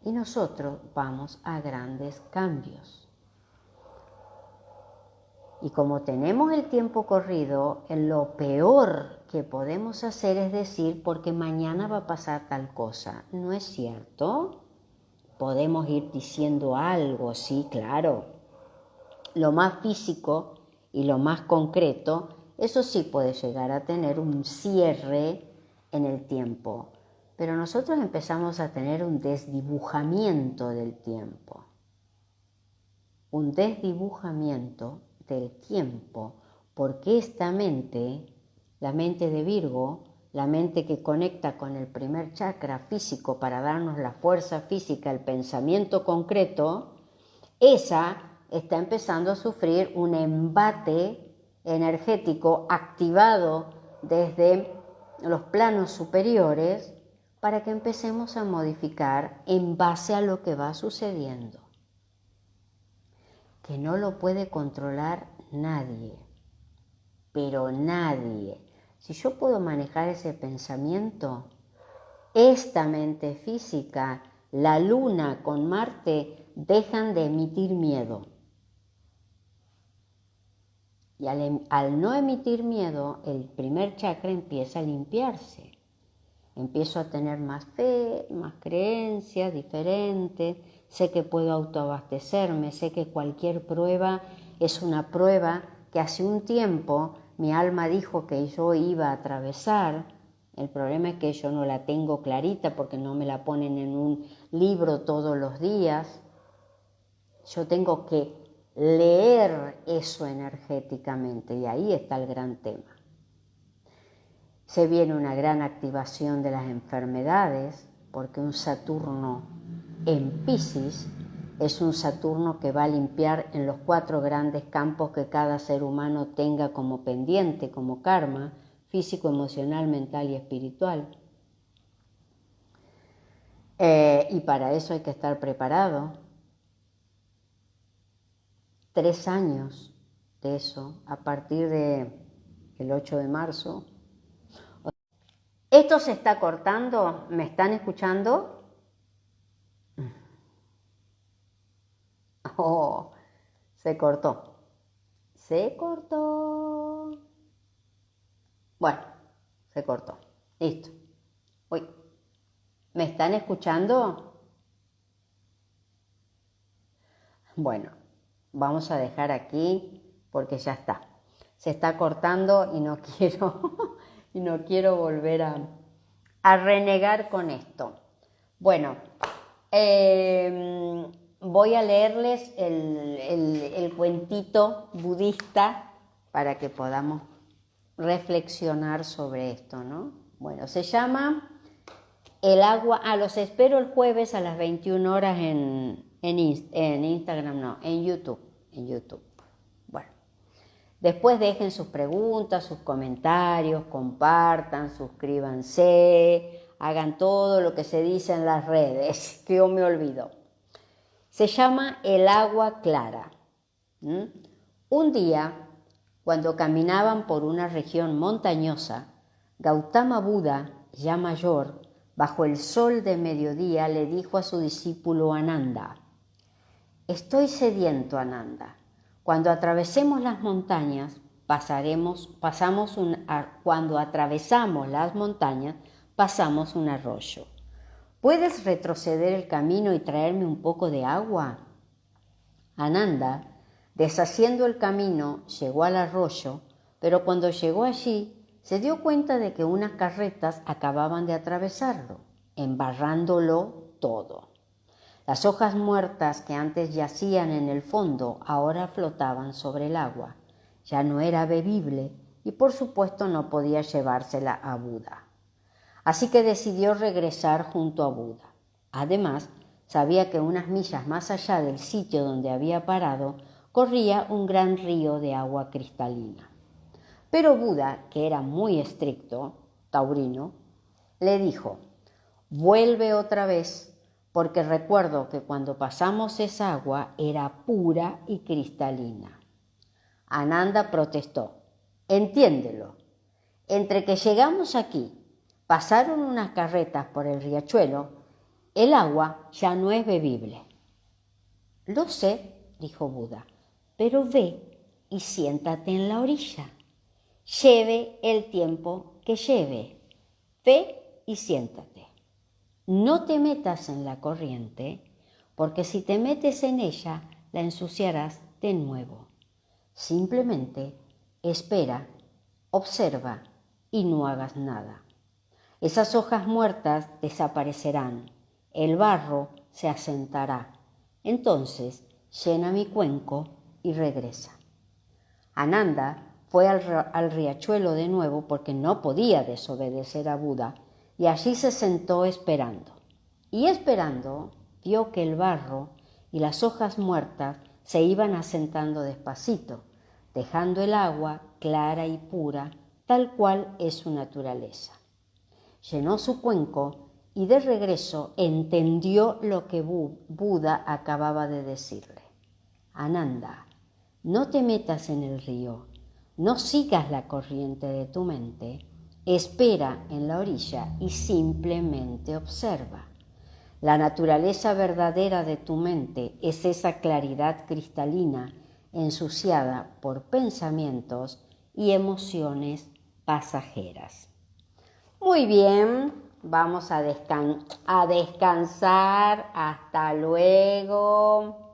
Y nosotros vamos a grandes cambios. Y como tenemos el tiempo corrido, lo peor que podemos hacer es decir, porque mañana va a pasar tal cosa. ¿No es cierto? Podemos ir diciendo algo, sí, claro. Lo más físico y lo más concreto, eso sí puede llegar a tener un cierre en el tiempo. Pero nosotros empezamos a tener un desdibujamiento del tiempo. Un desdibujamiento del tiempo, porque esta mente, la mente de Virgo, la mente que conecta con el primer chakra físico para darnos la fuerza física, el pensamiento concreto, esa está empezando a sufrir un embate energético activado desde los planos superiores para que empecemos a modificar en base a lo que va sucediendo, que no lo puede controlar nadie, pero nadie. Si yo puedo manejar ese pensamiento, esta mente física, la luna con Marte, dejan de emitir miedo. Y al no emitir miedo, el primer chakra empieza a limpiarse. Empiezo a tener más fe, más creencias diferentes, sé que puedo autoabastecerme, sé que cualquier prueba es una prueba que hace un tiempo mi alma dijo que yo iba a atravesar. El problema es que yo no la tengo clarita porque no me la ponen en un libro todos los días. Yo tengo que leer eso energéticamente y ahí está el gran tema. Se viene una gran activación de las enfermedades porque un Saturno en Piscis es un Saturno que va a limpiar en los 4 grandes campos que cada ser humano tenga como pendiente, como karma, físico, emocional, mental y espiritual. Y para eso hay que estar preparado. 3 años de eso, a partir del 8 de marzo. Esto se está cortando, ¿me están escuchando? Oh, se cortó. Se cortó. Bueno, se cortó. Listo. Uy, ¿me están escuchando? Bueno, vamos a dejar aquí porque ya está. Se está cortando y no quiero volver a renegar con esto. Bueno, voy a leerles el cuentito budista para que podamos reflexionar sobre esto, ¿no? Bueno, se llama El agua. Los espero el jueves a las 21 horas en Instagram, no, en YouTube. Bueno, después dejen sus preguntas, sus comentarios, compartan, suscríbanse, hagan todo lo que se dice en las redes, que yo me olvido. Se llama El agua clara. Un día, cuando caminaban por una región montañosa, Gautama Buda, ya mayor, bajo el sol de mediodía, le dijo a su discípulo Ananda: «Estoy sediento, Ananda. Cuando atravesemos las montañas, pasamos un arroyo. ¿Puedes retroceder el camino y traerme un poco de agua?» Ananda, deshaciendo el camino, llegó al arroyo, pero cuando llegó allí, se dio cuenta de que unas carretas acababan de atravesarlo, embarrándolo todo. Las hojas muertas que antes yacían en el fondo ahora flotaban sobre el agua. Ya no era bebible y por supuesto no podía llevársela a Buda. Así que decidió regresar junto a Buda. Además, sabía que unas millas más allá del sitio donde había parado, corría un gran río de agua cristalina. Pero Buda, que era muy estricto, taurino, le dijo: «Vuelve otra vez, porque recuerdo que cuando pasamos esa agua era pura y cristalina». Ananda protestó: «Entiéndelo. Entre que llegamos aquí, pasaron unas carretas por el riachuelo, el agua ya no es bebible». «Lo sé», dijo Buda, «pero ve y siéntate en la orilla. Lleve el tiempo que lleve. Ve y siéntate. No te metas en la corriente, porque si te metes en ella, la ensuciarás de nuevo. Simplemente espera, observa y no hagas nada. Esas hojas muertas desaparecerán, el barro se asentará. Entonces llena mi cuenco y regresa». Ananda fue al riachuelo de nuevo porque no podía desobedecer a Buda y allí se sentó esperando. Y esperando vio que el barro y las hojas muertas se iban asentando despacito, dejando el agua clara y pura, tal cual es su naturaleza. Llenó su cuenco y de regreso entendió lo que Buda acababa de decirle. Ananda, no te metas en el río, no sigas la corriente de tu mente, espera en la orilla y simplemente observa. La naturaleza verdadera de tu mente es esa claridad cristalina ensuciada por pensamientos y emociones pasajeras. Muy bien, vamos a descansar. Hasta luego.